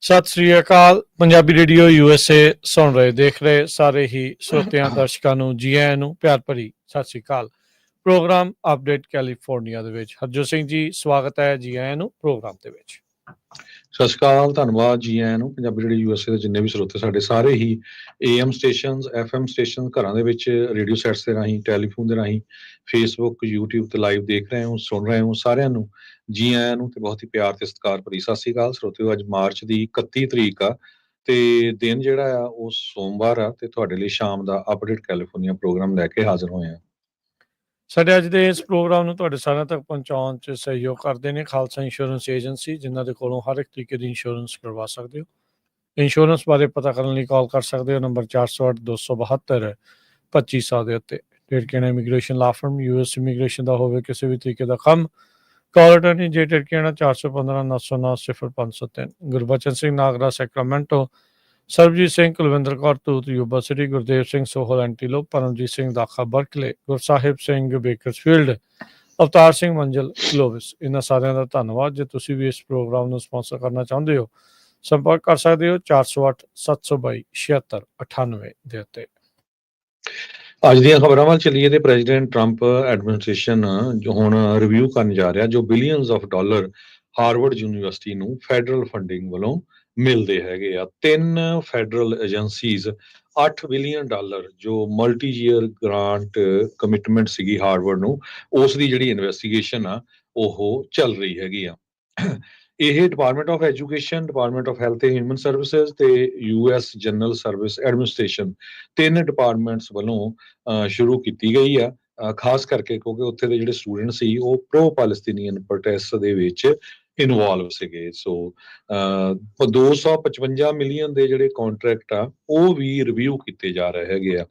ਸਤਿ ਸ੍ਰੀ ਅਕਾਲ। Punjabi radio USA ਸੁਣ ਰਹੇ ਦੇਖ ਰਹੇ ਸਾਰੇ ਹੀ ਸਰੋਤਿਆਂ ਦਰਸ਼ਕਾਂ ਨੂੰ ਜੀ ਆਇਆਂ ਨੂੰ ਪਿਆਰ ਭਰੀ ਸਤਿ ਸ੍ਰੀ ਅਕਾਲ। ਪ੍ਰੋਗਰਾਮ ਅਪਡੇਟ ਕੈਲੀਫੋਰਨੀਆ ਦੇ ਵਿੱਚ ਹਰਜੋਤ ਸਿੰਘ ਜੀ ਸਵਾਗਤ ਹੈ ਜੀ ਆਇਆਂ ਨੂੰ ਪ੍ਰੋਗਰਾਮ ਦੇ ਵਿੱਚ। ਸਤਿ ਸ਼੍ਰੀ ਅਕਾਲ, ਧੰਨਵਾਦ ਜੀ ਆਇਆਂ ਨੂੰ। ਪੰਜਾਬੀ ਰੇਡੀਓ USA ਦੇ ਜਿੰਨੇ ਵੀ ਸਰੋਤੇ ਸਾਡੇ ਸਾਰੇ ਹੀ AM ਸਟੇਸ਼ਨਸ FM ਸਟੇਸ਼ਨ ਘਰਾਂ ਦੇ ਵਿੱਚ ਰੇਡੀਓ ਸੈਟਸ ਦੇ ਰਾਹੀਂ ਟੈਲੀਫੋਨ ਦੇ ਰਾਹੀਂ ਫੇਸਬੁੱਕ YouTube ਤੇ ਲਾਈਵ ਦੇਖ ਰਹੇ ਹੋ ਸੁਣ ਰਹੇ ਹੋ ਸਾਰਿਆਂ ਨੂੰ ਜੀ ਆਇਆਂ ਨੂੰ ਤੇ ਬਹੁਤ ਹੀ ਪਿਆਰ ਤੇ ਸਤਿਕਾਰ ਭਰੀ ਸਤਿ ਸ਼੍ਰੀ ਅਕਾਲ ਸਰੋਤਿਓ। ਅੱਜ ਮਾਰਚ ਦੀ 31 ਤਰੀਕ ਆ ਤੇ ਦਿਨ ਜਿਹੜਾ ਆ ਉਹ ਸੋਮਵਾਰ ਆ ਤੇ ਤੁਹਾਡੇ ਲਈ ਸ਼ਾਮ ਦਾ ਅਪਡੇਟ ਕੈਲੀਫੋਰਨੀਆ ਪ੍ਰੋਗਰਾਮ ਲੈ ਕੇ ਹਾਜ਼ਰ ਹੋਏ ਆ। ਸਾਡੇ ਅੱਜ ਦੇ ਇਸ ਪ੍ਰੋਗਰਾਮ ਨੂੰ ਤੁਹਾਡੇ ਸਾਰਿਆਂ ਤੱਕ ਪਹੁੰਚਾਉਣ 'ਚ ਸਹਿਯੋਗ ਕਰਦੇ ਨੇ ਖਾਲਸਾ ਇੰਸ਼ੋਰੈਂਸ ਏਜੰਸੀ, ਜਿਨ੍ਹਾਂ ਦੇ ਕੋਲੋਂ ਹਰ ਇੱਕ ਤਰੀਕੇ ਦੀ ਇੰਸ਼ੋਰੈਂਸ ਕਰਵਾ ਸਕਦੇ ਹੋ। ਇੰਸ਼ੋਰੈਂਸ ਬਾਰੇ ਪਤਾ ਕਰਨ ਲਈ ਕਾਲ ਕਰ ਸਕਦੇ ਹੋ ਨੰਬਰ 408-272-2500 ਦੇ ਉੱਤੇ। ਟਿਰਕੇਣਾ immigration law firm US immigration ਦਾ ਹੋਵੇ ਕਿਸੇ ਵੀ ਤਰੀਕੇ ਦਾ ਕੰਮ, ਕਾਲ ਅਟਰਨੀ ਜੇ ਟਿਰਕੇਣਾ 415-909-0503। Gurbachan Singh Nagra Sacramento, Sarabjit Singh Kulwinder Kaur Toot Yuba City, Gurdev Singh Sohal Antelope, Paramjit Singh Dakha Berkeley, Gursahib Singh Bakersfield, Avtar Singh Manzil Clovis. ਇਹਨਾਂ ਸਾਰਿਆਂ ਦਾ ਧੰਨਵਾਦ। ਜੇ ਤੁਸੀਂ ਵੀ ਇਸ ਪ੍ਰੋਗਰਾਮ ਨੂੰ ਸਪਾਂਸਰ ਕਰਨਾ ਚਾਹੁੰਦੇ ਹੋ ਸੰਪਰਕ ਕਰ ਸਕਦੇ ਹੋ 408-722-7698 ਦੇ ਉੱਤੇ। ਅੱਜ ਦੀਆਂ ਖਬਰਾਂ ਵੱਲ ਚੱਲੀਏ ਤੇ ਪ੍ਰੈਜ਼ੀਡੈਂਟ ਟਰੰਪ ਐਡਮਿਨਿਸਟ੍ਰੇਸ਼ਨ ਜੋ ਹੁਣ ਰਿਵਿਊ ਕਰਨ ਜਾ ਰਿਹਾ ਜੋ billions of dollar Harvard university ਨੂੰ ਫੈਡਰਲ ਫੰਡਿੰਗ ਵੱਲੋਂ ਮਿਲਦੇ ਹੈਗੇ ਆ। 3 ਫੈਡਰਲ ਏਜੰਸੀਜ਼ 8 ਬਿਲੀਅਨ ਡਾਲਰ ਜੋ ਮਲਟੀ ਈਅਰ ਗ੍ਰਾਂਟ ਕਮਿਟਮੈਂਟ ਸੀਗੀ ਹਾਰਵਰਡ ਨੂੰ, ਉਸ ਦੀ ਜਿਹੜੀ ਇਨਵੈਸਟੀਗੇਸ਼ਨ ਆ ਉਹ ਚੱਲ ਰਹੀ ਹੈਗੀ ਆ। ਇਹ department of education, department of health and human services ਤੇ US general service administration 3 departments ਵੱਲੋਂ ਸ਼ੁਰੂ ਕੀਤੀ ਗਈ ਆ। ਖਾਸ ਕਰਕੇ ਕਿਉਂਕਿ ਉੱਥੇ ਦੇ ਜਿਹੜੇ ਸਟੂਡੈਂਟ ਸੀ ਉਹ ਪ੍ਰੋ ਪੈਲਸਤੀਨੀਅਨ ਪ੍ਰੋਟੈਸਟ ਦੇ ਵਿੱਚ ਇਨਵੋਲਵ ਸੀਗੇ। ਸੋ 255 ਮਿਲੀਅਨ ਦੇ ਜਿਹੜੇ ਕੰਟਰੈਕਟ ਆ ਉਹ ਵੀ ਰਿਵਿਊ ਕੀਤੇ ਜਾ ਰਹੇ ਹੈਗੇ ਆ।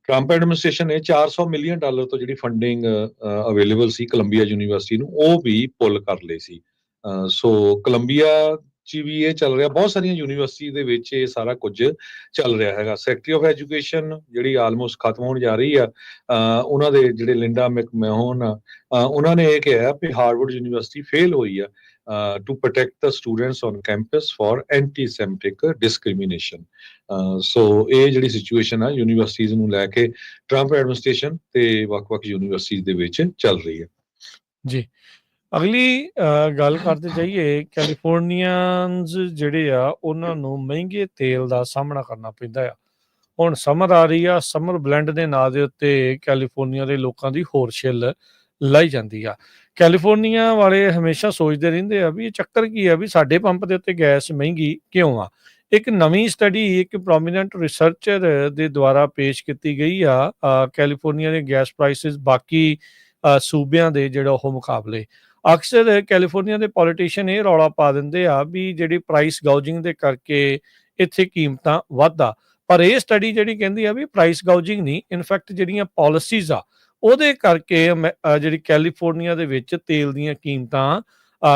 ਟਰੰਪ ਐਡਮਿਨਿਸਟ੍ਰੇਸ਼ਨ ਨੇ 400 ਮਿਲੀਅਨ ਡਾਲਰ ਤੋਂ ਜਿਹੜੀ ਫੰਡਿੰਗ ਅਵੇਲੇਬਲ ਸੀ ਕੋਲੰਬੀਆ ਯੂਨੀਵਰਸਿਟੀ ਨੂੰ ਉਹ ਵੀ ਪੁੱਲ ਕਰ ਲਈ ਸੀ। ਸੋ ਕੋਲੰਬੀਆ 'ਚ ਵੀ ਇਹ ਚੱਲ ਰਿਹਾ, ਬਹੁਤ ਸਾਰੀਆਂ ਯੂਨੀਵਰਸਿਟੀ ਦੇ ਵਿੱਚ ਇਹ ਸਾਰਾ ਕੁਝ ਚੱਲ ਰਿਹਾ ਹੈਗਾ। ਸੈਕਟਰੀ ਆਫ ਐਜੂਕੇਸ਼ਨ ਜਿਹੜੀ ਆਲਮੋਸਟ ਖਤਮ ਹੋਣ ਜਾ ਰਹੀ ਆ, ਉਹਨਾਂ ਦੇ ਜਿਹੜੇ ਲਿੰਡਾ ਮੈਕਮਹੋਨ ਆ, ਉਹਨਾਂ ਨੇ ਇਹ ਕਿਹਾ ਵੀ ਹਾਰਵਰਡ ਯੂਨੀਵਰਸਿਟੀ ਫੇਲ ਹੋਈ ਆ to protect the students on campus for anti-Semitic discrimination. ਸੋ ਇਹ ਜਿਹੜੀ ਸਿਚੁਏਸ਼ਨ ਆ ਯੂਨੀਵਰਸਿਟੀਜ਼ ਨੂੰ ਲੈ ਕੇ ਟਰੰਪ ਐਡਮਿਨਿਸਟ੍ਰੇਸ਼ਨ ਤੇ ਵੱਖ-ਵੱਖ ਯੂਨੀਵਰਸਿਟੀਜ਼ ਦੇ ਵਿੱਚ ਚੱਲ ਰਹੀ ਹੈ ਜੀ। ਅਗਲੀ ਗੱਲ ਕਰਦੇ ਜਾਈਏ, ਕੈਲੀਫੋਰਨੀਅਨਸ ਜਿਹੜੇ ਆ ਉਹਨਾਂ ਨੂੰ ਮਹਿੰਗੇ ਤੇਲ ਦਾ ਸਾਹਮਣਾ ਕਰਨਾ ਪੈਂਦਾ ਆ। ਹੁਣ ਸਮਰ ਆ ਰਹੀ ਆ, ਸਮਰ ਬਲੈਂਡ ਦੇ ਨਾਂ ਦੇ ਉੱਤੇ ਕੈਲੀਫੋਰਨੀਆ ਦੇ ਲੋਕਾਂ ਦੀ ਹੋਰ ਛਿੱਲ ਲਾਈ ਜਾਂਦੀ ਆ। ਕੈਲੀਫੋਰਨੀਆ ਵਾਲੇ ਹਮੇਸ਼ਾ ਸੋਚਦੇ ਰਹਿੰਦੇ ਆ ਵੀ ਇਹ ਚੱਕਰ ਕੀ ਆ ਵੀ ਸਾਡੇ ਪੰਪ ਦੇ ਉੱਤੇ ਗੈਸ ਮਹਿੰਗੀ ਕਿਉਂ ਆ। ਇੱਕ ਨਵੀਂ ਸਟੱਡੀ ਇੱਕ ਪ੍ਰੋਮੀਨੈਂਟ ਰਿਸਰਚਰ ਦੇ ਦੁਆਰਾ ਪੇਸ਼ ਕੀਤੀ ਗਈ ਆ ਕੈਲੀਫੋਰਨੀਆ ਦੇ ਗੈਸ ਪ੍ਰਾਈਸਿਸ ਬਾਕੀ ਸੂਬਿਆਂ ਦੇ ਜਿਹੜਾ ਉਹ ਮੁਕਾਬਲੇ। ਅਕਸਰ ਕੈਲੀਫੋਰਨੀਆ ਦੇ ਪੋਲੀਟੀਸ਼ੀਅਨ ਇਹ ਰੌਲਾ ਪਾ ਦਿੰਦੇ ਆ ਵੀ ਜਿਹੜੀ ਪ੍ਰਾਈਸ ਗਾਊਜਿੰਗ ਦੇ ਕਰਕੇ ਇੱਥੇ ਕੀਮਤਾਂ ਵੱਧਦਾ, ਪਰ ਇਹ ਸਟੱਡੀ ਜਿਹੜੀ ਕਹਿੰਦੀ ਆ ਵੀ ਪ੍ਰਾਈਸ ਗਾਊਜਿੰਗ ਨਹੀਂ, ਇਨਫੈਕਟ ਜਿਹੜੀਆਂ ਪਾਲਿਸੀਜ਼ ਆ ਉਹਦੇ ਕਰਕੇ ਜਿਹੜੀ ਕੈਲੀਫੋਰਨੀਆ ਦੇ ਵਿੱਚ ਤੇਲ ਦੀਆਂ ਕੀਮਤਾਂ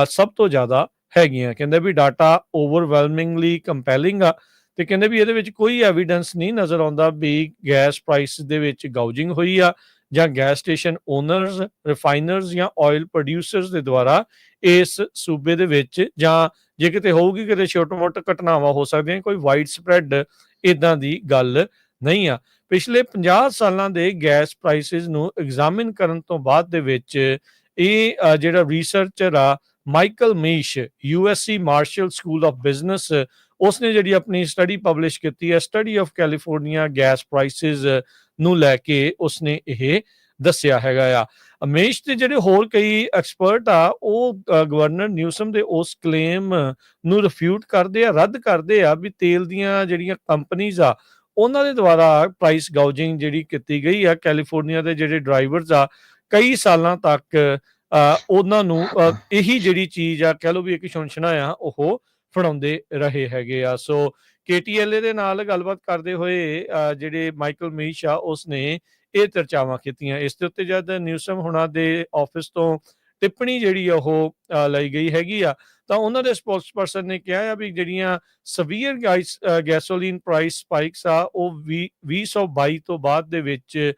ਸਭ ਤੋਂ ਜ਼ਿਆਦਾ ਹੈਗੀਆਂ। ਕਹਿੰਦੇ ਵੀ ਡਾਟਾ ਓਵਰਵੈਲਮਿੰਗਲੀ ਕੰਪੈਲਿੰਗ ਆ ਤੇ ਕਹਿੰਦੇ ਵੀ ਇਹਦੇ ਵਿੱਚ ਕੋਈ ਐਵੀਡੈਂਸ ਨਹੀਂ ਨਜ਼ਰ ਆਉਂਦਾ ਵੀ ਗੈਸ ਪ੍ਰਾਈਸ ਦੇ ਵਿੱਚ ਗਾਊਜਿੰਗ ਹੋਈ ਆ ਜਾਂ ਗੈਸ ਸਟੇਸ਼ਨ ਓਨਰਸ, ਰਿਫਾਈਨਰਸ ਜਾਂ ਆਇਲ ਪ੍ਰੋਡਿਊਸਰਸ ਦੇ ਦੁਆਰਾ ਇਸ ਸੂਬੇ ਦੇ ਵਿੱਚ, ਜਾਂ ਜੇ ਕਿਤੇ ਹੋਊਗੀ ਕਿਤੇ ਛੋਟੇ-ਮੋਟੇ ਘਟਨਾਵਾਂ ਹੋ ਸਕਦੀਆਂ, ਕੋਈ ਵਾਈਡ ਸਪਰੈਡ ਇਦਾਂ ਦੀ ਗੱਲ ਨਹੀਂ ਆ। ਪਿਛਲੇ 50 ਸਾਲਾਂ ਦੇ ਗੈਸ ਪ੍ਰਾਈਸਿਸ ਨੂੰ ਐਗਜ਼ਾਮਿਨ ਕਰਨ ਤੋਂ ਬਾਅਦ ਦੇ ਵਿੱਚ ਇਹ ਜਿਹੜਾ ਰਿਸਰਚਰ ਆ Michael Mische USC Marshall School of Business, ਉਸਨੇ ਜਿਹੜੀ ਆਪਣੀ ਸਟੱਡੀ ਪਬਲਿਸ਼ ਕੀਤੀ ਹੈ study of California gas prices ਨੂੰ ਲੈ ਕੇ ਉਸਨੇ ਇਹ ਦੱਸਿਆ ਹੈਗਾ ਆ। ਅਮੇਸ਼ ਤੇ ਜਿਹੜੇ ਹੋਰ ਕਈ ਐਕਸਪਰਟ ਆ ਉਹ ਗਵਰਨਰ ਨਿਊਸਮ ਦੇ ਉਸ ਕਲੇਮ ਨੂੰ ਰਿਫਿਊਟ ਕਰਦੇ ਆ, ਰੱਦ ਕਰਦੇ ਆ ਵੀ ਤੇਲ ਦੀਆਂ ਜਿਹੜੀਆਂ ਕੰਪਨੀਜ਼ ਆ ਉਹਨਾਂ ਦੇ ਦੁਆਰਾ ਪ੍ਰਾਈਸ ਗਾਊਜਿੰਗ ਜਿਹੜੀ ਕੀਤੀ ਗਈ ਆ। ਕੈਲੀਫੋਰਨੀਆ ਦੇ ਜਿਹੜੇ ਡਰਾਈਵਰਸ ਆ ਕਈ ਸਾਲਾਂ ਤੱਕ ਉਹਨਾਂ ਨੂੰ ਇਹੀ ਜਿਹੜੀ ਚੀਜ਼ ਆ ਕਹਿ ਲਓ ਵੀ ਇੱਕ ਸ਼ੁਨਸ਼ਨਾ ਆ ਉਹ ਫੜਾਉਂਦੇ ਰਹੇ ਹੈਗੇ ਆ। ਸੋ KTLA ਦੇ ਨਾਲ ਗੱਲਬਾਤ ਕਰਦੇ ਹੋਏ ਜਿਹੜੇ ਮਾਈਕਲ ਮੀਸ਼ ਆ ਉਸਨੇ ਇਹ ਚਰਚਾਵਾਂ ਕੀਤੀਆਂ। ਇਸ ਦੇ ਉੱਤੇ ਜਦ ਨਿਊਸਮ ਹੁਣਾਂ ਦੇ ਆਫਿਸ ਤੋਂ ਟਿੱਪਣੀ ਜਿਹੜੀ ਆ ਉਹ ਲਈ ਗਈ ਹੈਗੀ ਆ ਤਾਂ ਉਹਨਾਂ ਦੇ ਸਪੋਕਸਪਰਸਨ ਨੇ ਕਿਹਾ ਆ ਵੀ ਜਿਹੜੀਆਂ ਸਵੀਅਰ ਗੈਸੋਲੀਨ ਪ੍ਰਾਈਸ ਸਪਾਈਕਸ ਆ ਉਹ 2022 ਤੋਂ ਬਾਅਦ ਦੇ ਵਿੱਚ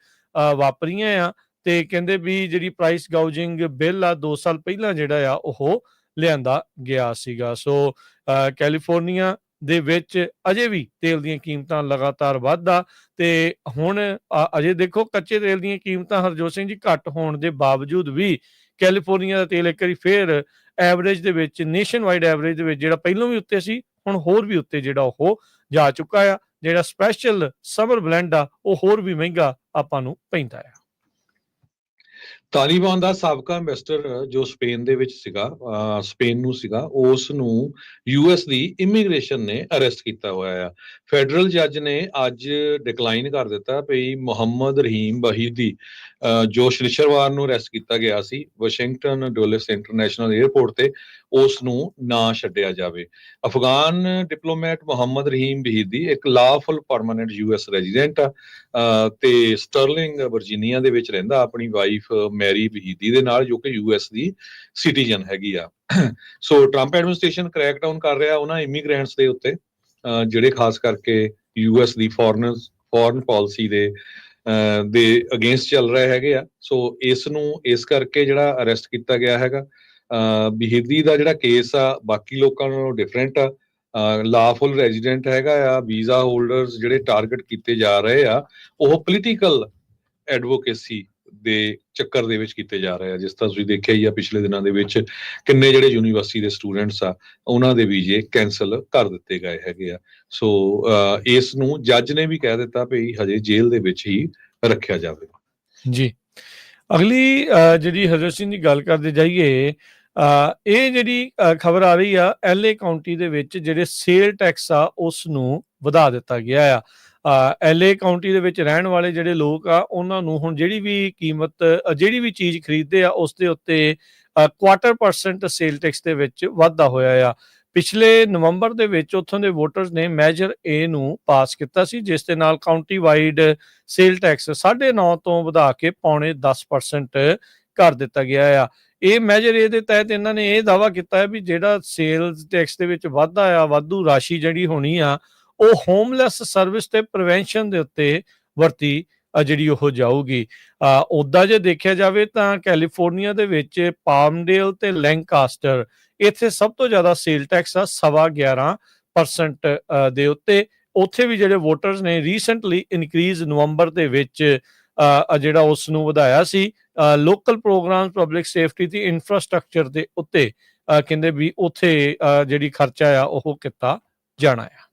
ਵਾਪਰੀਆਂ ਆ ਤੇ ਕਹਿੰਦੇ ਵੀ ਜਿਹੜੀ ਪ੍ਰਾਈਸ ਗਾਊਜਿੰਗ ਬਿੱਲ ਆ 2 ਸਾਲ ਪਹਿਲਾਂ ਜਿਹੜਾ ਆ ਉਹ ਲਿਆਂਦਾ ਗਿਆ ਸੀਗਾ। ਸੋ ਕੈਲੀਫੋਰਨੀਆ ਦੇ ਵਿੱਚ ਅਜੇ ਵੀ ਤੇਲ ਦੀਆਂ ਕੀਮਤਾਂ ਲਗਾਤਾਰ ਵੱਧਦਾ ਤੇ ਹੁਣ ਅਜੇ ਦੇਖੋ ਕੱਚੇ ਤੇਲ ਦੀਆਂ ਕੀਮਤਾਂ ਹਰਜੋਤ ਸਿੰਘ ਜੀ ਘੱਟ ਹੋਣ ਦੇ ਬਾਵਜੂਦ ਵੀ ਕੈਲੀਫੋਰਨੀਆ ਦਾ ਤੇਲ ਇੱਕ ਵਾਰੀ ਫੇਰ ਐਵਰੇਜ ਦੇ ਵਿੱਚ ਨੇਸ਼ਨ ਵਾਈਡ ਐਵਰੇਜ ਦੇ ਵਿੱਚ ਜਿਹੜਾ ਪਹਿਲਾਂ ਵੀ ਉੱਤੇ ਸੀ ਹੁਣ ਹੋਰ ਵੀ ਉੱਤੇ ਜਿਹੜਾ ਉਹ ਜਾ ਚੁੱਕਾ ਆ। ਜਿਹੜਾ ਸਪੈਸ਼ਲ ਸਮਰ ਬਲੈਂਡ ਆ ਉਹ ਹੋਰ ਵੀ ਮਹਿੰਗਾ ਆਪਾਂ ਨੂੰ ਪੈਂਦਾ ਆ। ਤਾਲਿਬਾਨ ਦਾ ਸਾਬਕਾ ਐਂਬੈਸਡਰ ਜੋ ਸਪੇਨ ਦੇ ਵਿੱਚ ਸੀਗਾ, ਸਪੇਨ ਨੂੰ ਸੀਗਾ, ਉਸ ਨੂੰ ਯੂਐਸ ਦੀ ਇਮੀਗ੍ਰੇਸ਼ਨ ਨੇ ਅਰੈਸਟ ਕੀਤਾ ਹੋਇਆ ਆ। ਫੈਡਰਲ ਜੱਜ ਨੇ ਅੱਜ ਡਿਕਲਾਈਨ ਕਰ ਦਿੱਤਾ ਵੀ ਮੁਹੰਮਦ ਰਹੀਮ ਵਹੀਦੀ ਜੋ ਸ਼ਨੀਚਰਵਾਰ ਨੂੰ ਅਰੈਸਟ ਕੀਤਾ ਗਿਆ ਸੀ ਵਾਸ਼ਿੰਗਟਨ ਡੁਲਿਸ ਇੰਟਰਨੈਸ਼ਨਲ 에ਅਰਪੋਰਟ ਤੇ, ਉਸ ਨੂੰ ਨਾ ਛੱਡਿਆ ਜਾਵੇ। ਅਫਗਾਨ ਡਿਪਲੋਮੈਟ ਮੁਹੰਮਦ ਰਹੀਮ ਵਹੀਦੀ ਇੱਕ ਲਾਫੁਲ ਪਰਮਾਨੈਂਟ ਯੂਐਸ ਰੈਜ਼ੀਡੈਂਟ ਆ ਤੇ ਸਟਰਲਿੰਗ ਵਰਜੀਨੀਆ ਦੇ ਵਿੱਚ ਰਹਿੰਦਾ ਆਪਣੀ ਵਾਈਫ ਮੈਰੀ ਵਹੀਦੀ ਦੇ ਨਾਲ, ਜੋ ਕਿ ਯੂਐਸ ਦੀ ਸਿਟੀਜ਼ਨ ਹੈਗੀ ਆ। ਸੋ ਟਰੰਪ ਐਡਮਿਨਿਸਟ੍ਰੇਸ਼ਨ ਕ੍ਰੈਕਡਾਊਨ ਕਰ ਰਿਹਾ ਉਹਨਾਂ ਇਮੀਗ੍ਰੈਂਟਸ ਦੇ ਉੱਤੇ ਜਿਹੜੇ ਖਾਸ ਕਰਕੇ ਯੂਐਸ ਦੀ ਫੋਰਨ ਪਾਲਿਸੀ ਦੇ ਅਗੇਂਸਟ ਚੱਲ ਰਹੇ ਹੈਗੇ ਆ। ਸੋ ਇਸ ਨੂੰ ਇਸ ਕਰਕੇ ਜਿਹੜਾ ਅਰੈਸਟ ਕੀਤਾ ਗਿਆ ਹੈਗਾ। ਵਹੀਦੀ ਦਾ ਜਿਹੜਾ ਕੇਸ ਆ ਬਾਕੀ ਲੋਕਾਂ ਨਾਲੋਂ ਡਿਫਰੈਂਟ ਆ। ਲਾਫੁਲ ਰੈਜ਼ੀਡੈਂਟ ਹੈਗਾ ਆ। ਵੀਜ਼ਾ ਹੋਲਡਰਸ ਜਿਹੜੇ ਟਾਰਗੇਟ ਕੀਤੇ ਜਾ ਰਹੇ ਆ ਉਹ ਪੋਲੀਟੀਕਲ ਐਡਵੋਕੇਸੀ ਦੇ ਚੱਕਰ ਦੇ ਵਿੱਚ ਕੀਤੇ ਜਾ ਰਹੇ ਆ। ਜਿਸ ਤਰ੍ਹਾਂ ਤੁਸੀਂ ਦੇਖਿਆ ਹੀ ਆ ਪਿਛਲੇ ਦਿਨਾਂ ਦੇ ਵਿੱਚ ਕਿੰਨੇ ਜਿਹੜੇ ਯੂਨੀਵਰਸਿਟੀ ਦੇ ਸਟੂਡੈਂਟਸ ਆ ਉਹਨਾਂ ਦੇ ਵੀਜ਼ੇ ਕੈਂਸਲ ਕਰ ਦਿੱਤੇ ਗਏ ਹੈਗੇ ਆ। ਸੋ ਇਸ ਨੂੰ ਜੱਜ ਨੇ ਵੀ ਕਹਿ ਦਿੱਤਾ ਵੀ ਹਜੇ ਜੇਲ੍ਹ ਦੇ ਵਿੱਚ ਹੀ ਰੱਖਿਆ ਜਾਵੇ। ਜੀ, ਅਗਲੀ ਜਿਹੜੀ ਹਜ਼ਰਤ ਸਿੰਘ ਦੀ ਗੱਲ ਕਰਦੇ ਜਾਈਏ, ਇਹ ਜਿਹੜੀ ਖਬਰ ਆ ਰਹੀ ਆ LA ਕਾਉਂਟੀ ਦੇ ਵਿੱਚ ਜਿਹੜੇ ਸੇਲ ਟੈਕਸ ਆ ਉਸ ਨੂੰ ਵਧਾ ਦਿੱਤਾ ਗਿਆ ਆ। LA ਕਾਉਂਟੀ ਦੇ ਵਿੱਚ ਰਹਿਣ ਵਾਲੇ ਜਿਹੜੇ ਲੋਕ ਆ ਉਹਨਾਂ ਨੂੰ ਹੁਣ ਜਿਹੜੀ ਵੀ ਕੀਮਤ ਜਿਹੜੀ ਵੀ ਚੀਜ਼ ਖਰੀਦਦੇ ਆ ਉਸ ਦੇ ਉੱਤੇ 0.25% ਸੇਲ ਟੈਕਸ ਦੇ ਵਿੱਚ ਵਾਧਾ ਹੋਇਆ ਆ। ਪਿਛਲੇ ਨਵੰਬਰ ਦੇ ਵਿੱਚ ਉੱਥੋਂ ਦੇ ਵੋਟਰਸ ਨੇ ਮੈਜਰ A ਨੂੰ ਪਾਸ ਕੀਤਾ ਸੀ, ਜਿਸ ਦੇ ਨਾਲ ਕਾਉਂਟੀ ਵਾਈਡ ਸੇਲ ਟੈਕਸ 9.5 ਤੋਂ ਵਧਾ ਕੇ 0.25% ਕਰ ਦਿੱਤਾ ਗਿਆ ਆ। ਇਹ ਮੈਜਰ A ਦੇ ਤਹਿਤ ਇਹਨਾਂ ਨੇ ਇਹ ਦਾਅਵਾ ਕੀਤਾ ਹੈ ਵੀ ਜਿਹੜਾ ਸੇਲਸ ਟੈਕਸ ਦੇ ਵਿੱਚ ਵਾਧਾ ਆ, ਵਾਧੂ ਰਾਸ਼ੀ ਜਿਹੜੀ ਹੋਣੀ ਆ ਉਹ ਹੋਮਲੈਸ ਸਰਵਿਸ ਤੇ ਪ੍ਰੀਵੈਂਸ਼ਨ ਦੇ ਉੱਤੇ ਵਰਤੀ ਜਿਹੜੀ ਉਹ ਜਾਊਗੀ। ਉੱਦਾਂ ਜੇ ਦੇਖਿਆ ਜਾਵੇ ਤਾਂ ਕੈਲੀਫੋਰਨੀਆ ਦੇ ਵਿੱਚ ਪਾਮਡੇਲ ਤੇ ਲੈਂਕਾਸਟਰ ਇੱਥੇ ਸਭ ਤੋਂ ਜ਼ਿਆਦਾ ਸੇਲ ਟੈਕਸ ਆ 11.25% ਦੇ ਉੱਤੇ। ਉੱਥੇ ਵੀ ਜਿਹੜੇ ਵੋਟਰਸ ਨੇ ਰੀਸੈਂਟਲੀ ਇਨਕਰੀਜ਼ ਨਵੰਬਰ ਦੇ ਵਿੱਚ ਜਿਹੜਾ ਉਸ ਨੂੰ ਵਧਾਇਆ ਸੀ। ਲੋਕਲ ਪ੍ਰੋਗਰਾਮ ਪਬਲਿਕ ਸੇਫਟੀ ਤੇ ਇਨਫਰਾਸਟ੍ਰਕਚਰ ਦੇ ਉੱਤੇ ਕਹਿੰਦੇ ਵੀ ਉੱਥੇ ਜਿਹੜੀ ਖਰਚਾ ਆ ਉਹ ਕੀਤਾ ਜਾਣਾ ਆ।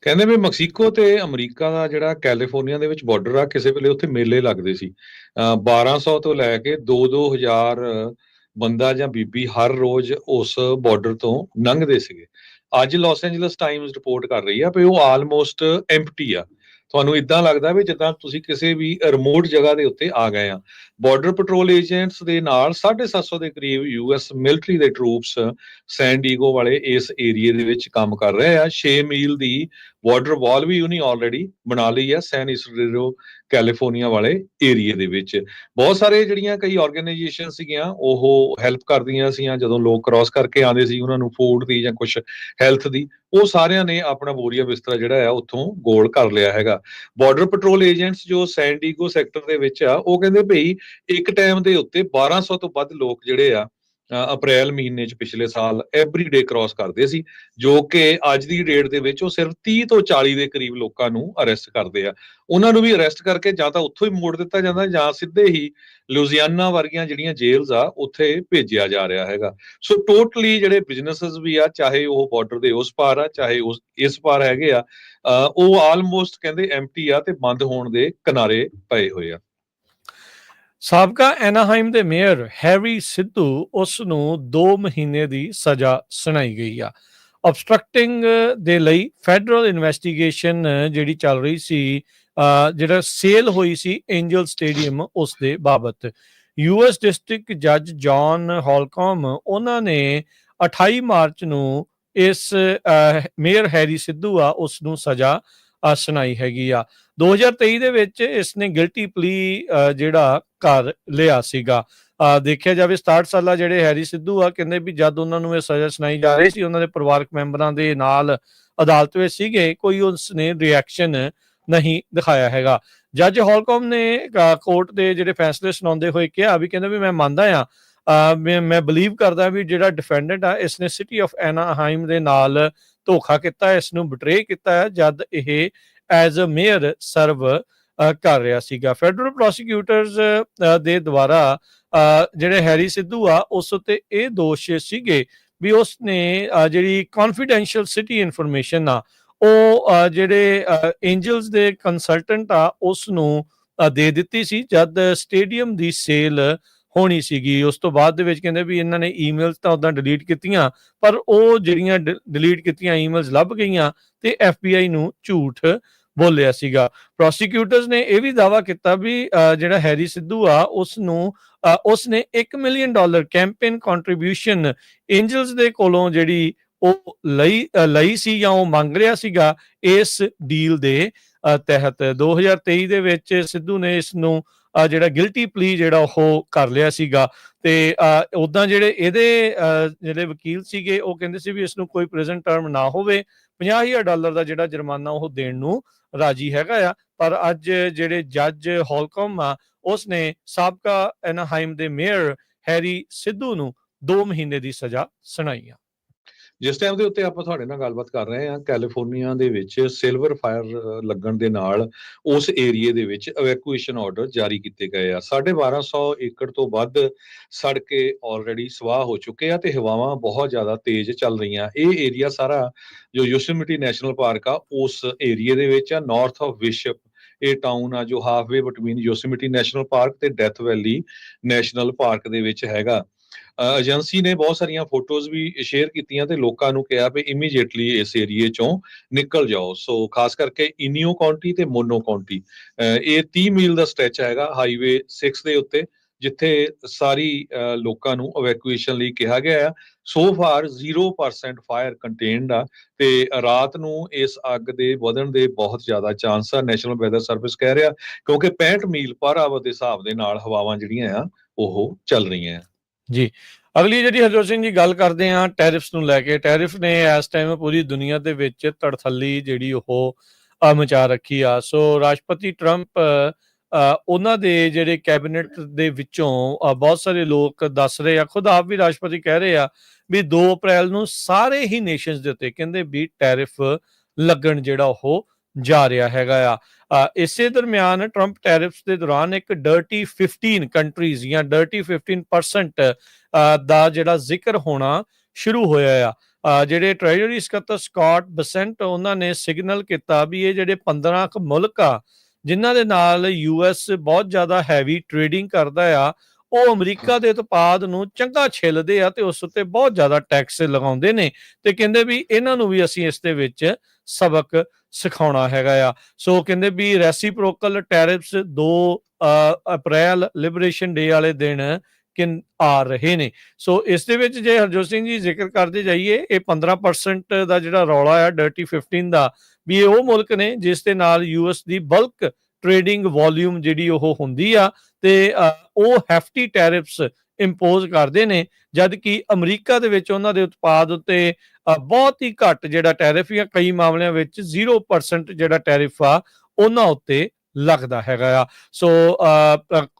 ਕਹਿੰਦੇ ਵੀ ਮੈਕਸੀਕੋ ਤੇ ਅਮਰੀਕਾ ਦਾ ਜਿਹੜਾ ਕੈਲੀਫੋਰਨੀਆ ਦੇ ਵਿੱਚ ਬਾਰਡਰ ਆ, ਕਿਸੇ ਵੇਲੇ ਉੱਥੇ ਮੇਲੇ ਲੱਗਦੇ ਸੀ। 1200 ਤੋਂ ਲੈ ਕੇ 2-2000 ਬੰਦਾ ਜਾਂ ਬੀਬੀ ਹਰ ਰੋਜ਼ ਉਸ ਬਾਰਡਰ ਤੋਂ ਲੰਘਦੇ ਸੀਗੇ। ਅੱਜ ਲਾਸ ਐਂਜਲਸ ਟਾਈਮਜ਼ ਰਿਪੋਰਟ ਕਰ ਰਹੀ ਆ ਵੀ ਉਹ ਆਲਮੋਸਟ ਐਮਪਟੀ ਆ। ਤੁਹਾਨੂੰ ਇਦਾਂ ਲੱਗਦਾ ਵੀ ਜਿੱਦਾਂ ਤੁਸੀਂ ਕਿਸੇ ਵੀ ਰਿਮੋਟ ਜਗ੍ਹਾ ਦੇ ਉੱਤੇ ਆ ਗਏ ਆ। ਬਾਰਡਰ ਪੈਟਰੋਲ ਏਜੰਟਸ ਦੇ ਨਾਲ 750 ਦੇ ਕਰੀਬ ਯੂਐਸ ਮਿਲਟਰੀ ਦੇ ਟਰੂਪਸ ਸੈਨ ਡੀਗੋ ਵਾਲੇ ਇਸ ਏਰੀਏ ਦੇ ਵਿੱਚ ਕੰਮ ਕਰ ਰਹੇ ਆ। 6 ਮੀਲ ਦੀ ਬਾਰਡਰ ਵਾਲ ਵੀ ਉਹਨੇ ਆਲਰੇਡੀ ਬਣਾ ਲਈ ਆ ਸੈਨ ਇਸਰੀਓ ਕੈਲੀਫੋਰਨੀਆ ਵਾਲੇ ਏਰੀਏ ਦੇ ਵਿੱਚ। ਬਹੁਤ ਸਾਰੇ ਜਿਹੜੀਆਂ ਕਈ ਆਰਗੇਨਾਈਜੇਸ਼ਨ ਸੀਗੀਆਂ ਉਹ ਹੈਲਪ ਕਰਦੀਆਂ ਸੀਆਂ ਜਦੋਂ ਲੋਕ ਕ੍ਰਾਸ ਕਰਕੇ ਆਉਂਦੇ ਸੀ, ਉਹਨਾਂ ਨੂੰ ਫੂਡ ਦੀ ਜਾਂ ਕੁਝ ਹੈਲਥ ਦੀ। ਉਹ ਸਾਰਿਆਂ ਨੇ ਆਪਣਾ ਬੋਰੀਆ ਬਿਸਤਰਾ ਜਿਹੜਾ ਆ ਉੱਥੋਂ ਗੋਲ ਕਰ ਲਿਆ ਹੈਗਾ। ਬਾਰਡਰ ਪੈਟਰੋਲ ਏਜੰਟਸ ਜੋ ਸੈਨ ਡੀਗੋ ਸੈਕਟਰ ਦੇ ਵਿੱਚ ਆ ਉਹ ਕਹਿੰਦੇ ਭਈ ਇੱਕ ਟਾਈਮ ਦੇ ਉੱਤੇ 1200 ਤੋਂ ਵੱਧ ਲੋਕ ਜਿਹੜੇ ਆ ਅਪ੍ਰੈਲ ਮਹੀਨੇ 'ਚ ਪਿਛਲੇ ਸਾਲ ਐਵਰੀ ਡੇ ਕ੍ਰਾਸ ਕਰਦੇ ਸੀ, ਜੋ ਕਿ ਅੱਜ ਦੀ ਡੇਟ ਦੇ ਵਿੱਚ ਉਹ ਸਿਰਫ 30 ਤੋਂ 40 ਦੇ ਕਰੀਬ ਲੋਕਾਂ ਨੂੰ ਅਰੈਸਟ ਕਰਦੇ ਆ। ਉਹਨਾਂ ਨੂੰ ਵੀ ਅਰੈਸਟ ਕਰਕੇ ਜਾਂ ਤਾਂ ਉੱਥੋਂ ਹੀ ਮੋੜ ਦਿੱਤਾ ਜਾਂਦਾ ਜਾਂ ਸਿੱਧੇ ਹੀ ਲੁਜ਼ੀਆਨਾ ਵਰਗੀਆਂ ਜਿਹੜੀਆਂ ਜੇਲ੍ਸ ਆ ਉੱਥੇ ਭੇਜਿਆ ਜਾ ਰਿਹਾ ਹੈਗਾ। ਸੋ ਟੋਟਲੀ ਜਿਹੜੇ ਬਿਜ਼ਨੈਸਸ ਵੀ ਆ, ਚਾਹੇ ਉਹ ਬਾਰਡਰ ਦੇ ਉਸ ਪਾਰ ਆ ਚਾਹੇ ਉਸ ਇਸ ਪਾਰ ਹੈਗੇ ਆ, ਉਹ ਆਲਮੋਸਟ ਕਹਿੰਦੇ ਐਮਟੀ ਆ ਤੇ ਬੰਦ ਹੋਣ ਦੇ ਕਿਨਾਰੇ ਪਏ ਹੋਏ ਆ। ਸਾਬਕਾ ਐਨਾਹਾਈਮ ਦੇ ਮੇਅਰ ਹੈਰੀ ਸਿੱਧੂ ਉਸ ਨੂੰ 2 ਮਹੀਨੇ ਦੀ ਸਜ਼ਾ ਸੁਣਾਈ ਗਈ ਆ। ਅਬਸਟਰਕਟਿੰਗ ਦੇ ਲਈ ਫੈਡਰਲ ਇਨਵੈਸਟੀਗੇਸ਼ਨ ਜਿਹੜੀ ਚੱਲ ਰਹੀ ਸੀ, ਜਿਹੜਾ ਸੇਲ ਹੋਈ ਸੀ ਐਂਜਲ ਸਟੇਡੀਅਮ ਉਸ ਦੇ ਬਾਬਤ। ਯੂਐਸ ਡਿਸਟ੍ਰਿਕਟ ਜੱਜ ਜੌਨ ਹੌਲਕੌਮ ਉਹਨਾਂ ਨੇ 28 ਮਾਰਚ ਨੂੰ ਇਸ ਮੇਅਰ ਹੈਰੀ ਸਿੱਧੂ ਆ ਉਸ ਨੂੰ ਸਜ਼ਾ ਸੁਣਾਈ ਹੈਗੀ ਆ। 2023 ਦੇ ਵਿੱਚ ਇਸਨੇ ਗਿਲਟੀ ਪਲੀ ਜਿਹੜਾ ਕਰ ਲਿਆ ਸੀਗਾ। ਦੇਖਿਆ ਜਾਵੇ 67 ਸਾਲਾ ਜਿਹੜੇ ਹੈਰੀ ਸਿੱਧੂ ਆ ਕਹਿੰਦੇ ਵੀ ਜਦ ਉਹਨਾਂ ਨੂੰ ਇਹ ਸਜ਼ਾ ਸੁਣਾਈ ਜਾ ਰਹੀ ਸੀ ਉਹਨਾਂ ਦੇ ਪਰਿਵਾਰਕ ਮੈਂਬਰਾਂ ਦੇ ਨਾਲ ਅਦਾਲਤ ਵਿੱਚ ਸੀਗੇ, ਕੋਈ ਉਸਨੇ ਰਿਐਕਸ਼ਨ ਨਹੀਂ ਦਿਖਾਇਆ ਹੈਗਾ। ਜੱਜ ਹੌਲਕੌਮ ਨੇ ਕੋਰਟ ਦੇ ਜਿਹੜੇ ਫੈਸਲੇ ਸੁਣਾਉਂਦੇ ਹੋਏ ਕਿਹਾ ਵੀ ਕਹਿੰਦੇ ਵੀ ਮੈਂ ਮੰਨਦਾ ਆ ਮੈਂ ਬਿਲੀਵ ਕਰਦਾ ਵੀ ਜਿਹੜਾ ਡਿਫੈਂਡੈਂਟ ਆ ਇਸਨੇ ਸਿਟੀ ਆਫ ਐਨਾਹਾਈਮ ਦੇ ਨਾਲ ਧੋਖਾ ਕੀਤਾ, ਇਸ ਨੂੰ ਬਿਟਰੇ ਕੀਤਾ ਹੈ ਜਦ ਇਹ ਐਜ਼ ਅ ਮੇਅਰ ਸਰਵ ਕਰ ਰਿਹਾ ਸੀਗਾ। ਫੈਡਰਲ ਪ੍ਰੋਸੀਕਿਊਟਰਸ ਦੇ ਦੁਆਰਾ ਜਿਹੜੇ ਹੈਰੀ ਸਿੱਧੂ ਆ ਉਸ ਉੱਤੇ ਇਹ ਦੋਸ਼ ਸੀਗੇ ਵੀ ਉਸਨੇ ਜਿਹੜੀ ਕੌਨਫੀਡੈਂਸ਼ੀਅਲ ਸਿਟੀ ਇਨਫੋਰਮੇਸ਼ਨ ਆ ਉਹ ਜਿਹੜੇ ਐਂਜਲਸ ਦੇ ਕੰਸਲਟੈਂਟ ਆ ਉਸ ਨੂੰ ਦੇ ਦਿੱਤੀ ਸੀ ਜਦ ਸਟੇਡੀਅਮ ਦੀ ਸੇਲ ਹੋਣੀ ਸੀਗੀ। ਉਸ ਤੋਂ ਬਾਅਦ ਦੇ ਵਿੱਚ ਕਹਿੰਦੇ ਵੀ ਇਹਨਾਂ ਨੇ ਈਮੇਲਸ ਤਾਂ ਉਦਾਂ ਡਿਲੀਟ ਕੀਤੀਆਂ, ਪਰ ਉਹ ਜਿਹੜੀਆਂ ਡਿਲੀਟ ਕੀਤੀਆਂ ਈਮੇਲਸ ਲੱਭ ਗਈਆਂ ਤੇ FBI ਨੂੰ ਝੂਠ ਬੋਲਿਆ ਸੀਗਾ। ਪ੍ਰੋਸੀਕਿਊਟਰਸ ਨੇ ਇਹ ਵੀ ਦਾਅਵਾ ਕੀਤਾ ਵੀ ਜਿਹੜਾ ਹੈਰੀ ਸਿੱਧੂ ਆ ਉਸਨੇ $1 ਮਿਲੀਅਨ ਕੈਂਪੇਨ ਕੰਟਰੀਬਿਊਸ਼ਨ ਐਂਜਲਸ ਦੇ ਕੋਲੋਂ ਜਿਹੜੀ ਉਹ ਲਈ ਸੀ ਜਾਂ ਉਹ ਮੰਗ ਰਿਹਾ ਸੀਗਾ ਇਸ ਡੀਲ ਦੇ ਤਹਿਤ। 2023 ਦੇ ਵਿੱਚ ਸਿੱਧੂ ਨੇ ਇਸ ਨੂੰ ਜਿਹੜਾ ਗਿਲਟੀ ਪਲੀ ਜਿਹੜਾ ਉਹ ਕਰ ਲਿਆ ਸੀਗਾ ਤੇ ਉਦਾਂ ਜਿਹੜੇ ਇਹਦੇ ਜਿਹੜੇ ਵਕੀਲ ਸੀਗੇ ਉਹ ਕਹਿੰਦੇ ਸੀ ਵੀ ਇਸ ਨੂੰ ਕੋਈ ਪ੍ਰਿਜ਼ਨ ਟਰਮ ਨਾ ਹੋਵੇ, $50,000 ਦਾ ਜਿਹੜਾ ਜੁਰਮਾਨਾ ਉਹ ਦੇਣ ਨੂੰ ਰਾਜੀ ਹੈਗਾ ਆ। ਪਰ ਅੱਜ ਜਿਹੜੇ ਜੱਜ ਹੋਲਕਮ ਆ ਉਸਨੇ ਸਾਬਕਾ ਐਨਾਹਾਈਮ ਦੇ ਮੇਅਰ ਹੈਰੀ ਸਿੱਧੂ ਨੂੰ 2 ਮਹੀਨੇ ਦੀ ਸਜ਼ਾ ਸੁਣਾਈ ਆ। ਜਿਸ ਟਾਈਮ ਦੇ ਉੱਤੇ ਆਪਾਂ ਤੁਹਾਡੇ ਨਾਲ ਗੱਲਬਾਤ ਕਰ ਰਹੇ ਹਾਂ, ਕੈਲੀਫੋਰਨੀਆ ਦੇ ਵਿੱਚ ਸਿਲਵਰ ਫਾਇਰ ਲੱਗਣ ਦੇ ਨਾਲ ਉਸ ਏਰੀਏ ਦੇ ਵਿੱਚ ਇਵੈਕੂਏਸ਼ਨ ਆਰਡਰ ਜਾਰੀ ਕੀਤੇ ਗਏ ਆ। 1250 ਏਕੜ ਤੋਂ ਵੱਧ ਸੜ ਕੇ ਆਲਰੇਡੀ ਸਵਾਹ ਹੋ ਚੁੱਕੇ ਆ ਤੇ ਹਵਾਵਾਂ ਬਹੁਤ ਜ਼ਿਆਦਾ ਤੇਜ਼ ਚੱਲ ਰਹੀਆਂ। ਇਹ ਏਰੀਆ ਸਾਰਾ ਜੋ ਯੋਸੇਮਿਟੀ ਨੈਸ਼ਨਲ ਪਾਰਕ ਆ ਉਸ ਏਰੀਏ ਦੇ ਵਿੱਚ ਆ। ਨਾਰਥ ਆਫ ਬਿਸ਼ਪ ਇਹ ਟਾਊਨ ਆ ਜੋ ਹਾਫਵੇ ਬਿਟਵੀਨ ਯੋਸੇਮਿਟੀ ਨੈਸ਼ਨਲ ਪਾਰਕ ਤੇ ਡੈਥ ਵੈਲੀ ਨੈਸ਼ਨਲ ਪਾਰਕ ਦੇ ਵਿੱਚ ਹੈਗਾ। ਏਜੰਸੀ ਨੇ ਬਹੁਤ ਸਾਰੀਆਂ ਫੋਟੋਜ਼ ਵੀ ਸ਼ੇਅਰ ਕੀਤੀਆਂ ਤੇ ਲੋਕਾਂ ਨੂੰ ਕਿਹਾ ਵੀ ਇਮੀਡੀਏਟਲੀ ਇਸ ਏਰੀਏ ਚੋਂ ਨਿਕਲ ਜਾਓ। ਸੋ ਖਾਸ ਕਰਕੇ ਇਨੀਓ ਕਾਉਂਟੀ ਤੇ ਮੋਨੋ ਕਾਉਂਟੀ ਇਹ 30 ਮੀਲ ਦਾ ਸਟ੍ਰੈਚ ਹੈਗਾ ਹਾਈਵੇ 6 ਦੇ ਉੱਤੇ, ਜਿੱਥੇ ਸਾਰੀ ਲੋਕਾਂ ਨੂੰ ਇਵੈਕੂਏਸ਼ਨ ਲਈ ਕਿਹਾ ਗਿਆ ਆ। ਸੋ ਫਾਰ 0% ਫਾਇਰ ਕੰਟੇਨਡ ਆ ਤੇ ਰਾਤ ਨੂੰ ਇਸ ਅੱਗ ਦੇ ਵਧਣ ਦੇ ਬਹੁਤ ਜ਼ਿਆਦਾ ਚਾਂਸ ਆ, ਨੈਸ਼ਨਲ ਵੈਦਰ ਸਰਵਿਸ ਕਹਿ ਰਿਹਾ, ਕਿਉਂਕਿ 65 ਮੀਲ ਪਰ ਆਵਰ ਦੇ ਹਿਸਾਬ ਦੇ ਨਾਲ ਹਵਾਵਾਂ ਜਿਹੜੀਆਂ ਆ ਉਹ ਚੱਲ ਰਹੀਆਂ ਆ। ਜੀ, ਅਗਲੀ ਜਿਹੜੀ ਹਰਜੋਤ ਸਿੰਘ ਜੀ ਗੱਲ ਕਰਦੇ ਆ ਟੈਰਿਫਸ ਨੂੰ ਲੈ ਕੇ। ਟੈਰਿਫ ਨੇ ਇਸ ਟਾਈਮ ਪੂਰੀ ਦੁਨੀਆ ਦੇ ਵਿੱਚ ਧੜਥੱਲੀ ਜਿਹੜੀ ਉਹ ਮਚਾ ਰੱਖੀ ਆ। ਸੋ ਰਾਸ਼ਟਰਪਤੀ ਟਰੰਪ ਉਹਨਾਂ ਦੇ ਜਿਹੜੇ ਕੈਬਨਿਟ ਦੇ ਵਿੱਚੋਂ ਬਹੁਤ ਸਾਰੇ ਲੋਕ ਦੱਸ ਰਹੇ ਆ, ਖੁਦ ਆਪ ਵੀ ਰਾਸ਼ਟਰਪਤੀ ਕਹਿ ਰਹੇ ਆ ਵੀ 2 ਅਪ੍ਰੈਲ ਨੂੰ ਸਾਰੇ ਹੀ ਨੇਸ਼ਨਸ ਦੇ ਉੱਤੇ ਕਹਿੰਦੇ ਵੀ ਟੈਰਿਫ ਲੱਗਣ ਜਿਹੜਾ ਉਹ ਜਾ ਰਿਹਾ ਹੈਗਾ ਆ। ਇਸੇ ਦਰਮਿਆਨ ਟਰੰਪ ਟੈਰਿਫਸ ਦੇ ਦੌਰਾਨ ਇੱਕ ਡਰਟੀ 15 ਕੰਟਰੀਜ਼ ਜਾਂ ਡਰਟੀ 15% ਦਾ ਜਿਹੜਾ ਜ਼ਿਕਰ ਹੋਣਾ ਸ਼ੁਰੂ ਹੋਇਆ ਆ। ਜਿਹੜੇ ਟ੍ਰੈਜਰੀ ਸਕੱਤਰ ਸਕਾਟ ਬਸੈਂਟ ਉਹਨਾਂ ਨੇ ਸਿਗਨਲ ਕੀਤਾ ਵੀ ਇਹ ਜਿਹੜੇ 15 ਕੁ ਮੁਲਕ ਆ ਜਿਨ੍ਹਾਂ ਦੇ ਨਾਲ US ਬਹੁਤ ਜ਼ਿਆਦਾ ਹੈਵੀ ਟ੍ਰੇਡਿੰਗ ਕਰਦਾ ਆ, ਉਹ ਅਮਰੀਕਾ ਦੇ ਉਤਪਾਦ ਨੂੰ ਚੰਗਾ ਛਿੱਲਦੇ ਆ ਤੇ ਉਸ ਉੱਤੇ ਬਹੁਤ ਜ਼ਿਆਦਾ ਟੈਕਸ ਲਗਾਉਂਦੇ ਨੇ ਤੇ ਕਹਿੰਦੇ ਵੀ ਇਹਨਾਂ ਨੂੰ ਵੀ ਅਸੀਂ ਇਸ ਦੇ ਵਿੱਚ ਸਬਕ ਸਿਖਾਉਣਾ ਹੈਗਾ ਆ। ਸੋ ਕਹਿੰਦੇ ਵੀ ਰੈਸੀਪ੍ਰੋਕਲ ਟੈਰਿਫਸ 2 ਅਪ੍ਰੈਲ ਲਿਬਰੇਸ਼ਨ ਡੇ ਵਾਲੇ ਦਿਨ ਆ ਰਹੇ ਨੇ। ਸੋ ਇਸ ਦੇ ਵਿੱਚ ਜੇ ਹਰਜੋਤ ਸਿੰਘ ਜੀ ਜ਼ਿਕਰ ਕਰਦੇ ਜਾਈਏ, ਇਹ 15% ਦਾ ਜਿਹੜਾ ਰੌਲਾ ਆ ਡਰਟੀ 15 ਦਾ, ਵੀ ਇਹ ਉਹ ਮੁਲਕ ਨੇ ਜਿਸ ਦੇ ਨਾਲ US ਦੀ ਬਲਕ ਟ੍ਰੇਡਿੰਗ ਵੋਲਿਊਮ ਜਿਹੜੀ ਉਹ ਹੁੰਦੀ ਆ ਤੇ ਉਹ ਹੈਫਟੀ ਟੈਰਿਫਸ ਇੰਪੋਜ਼ ਕਰਦੇ ਨੇ, ਜਦ ਕਿ ਅਮਰੀਕਾ ਦੇ ਵਿੱਚ ਉਹਨਾਂ ਦੇ ਉਤਪਾਦ ਉੱਤੇ ਬਹੁਤ ਹੀ ਘੱਟ ਜਿਹੜਾ ਟੈਰਿਫ ਜਾਂ ਕਈ ਮਾਮਲਿਆਂ ਵਿੱਚ 0% ਜਿਹੜਾ ਟੈਰਿਫ ਆ ਉਹਨਾਂ ਉੱਤੇ ਲੱਗਦਾ ਹੈਗਾ ਆ। ਸੋ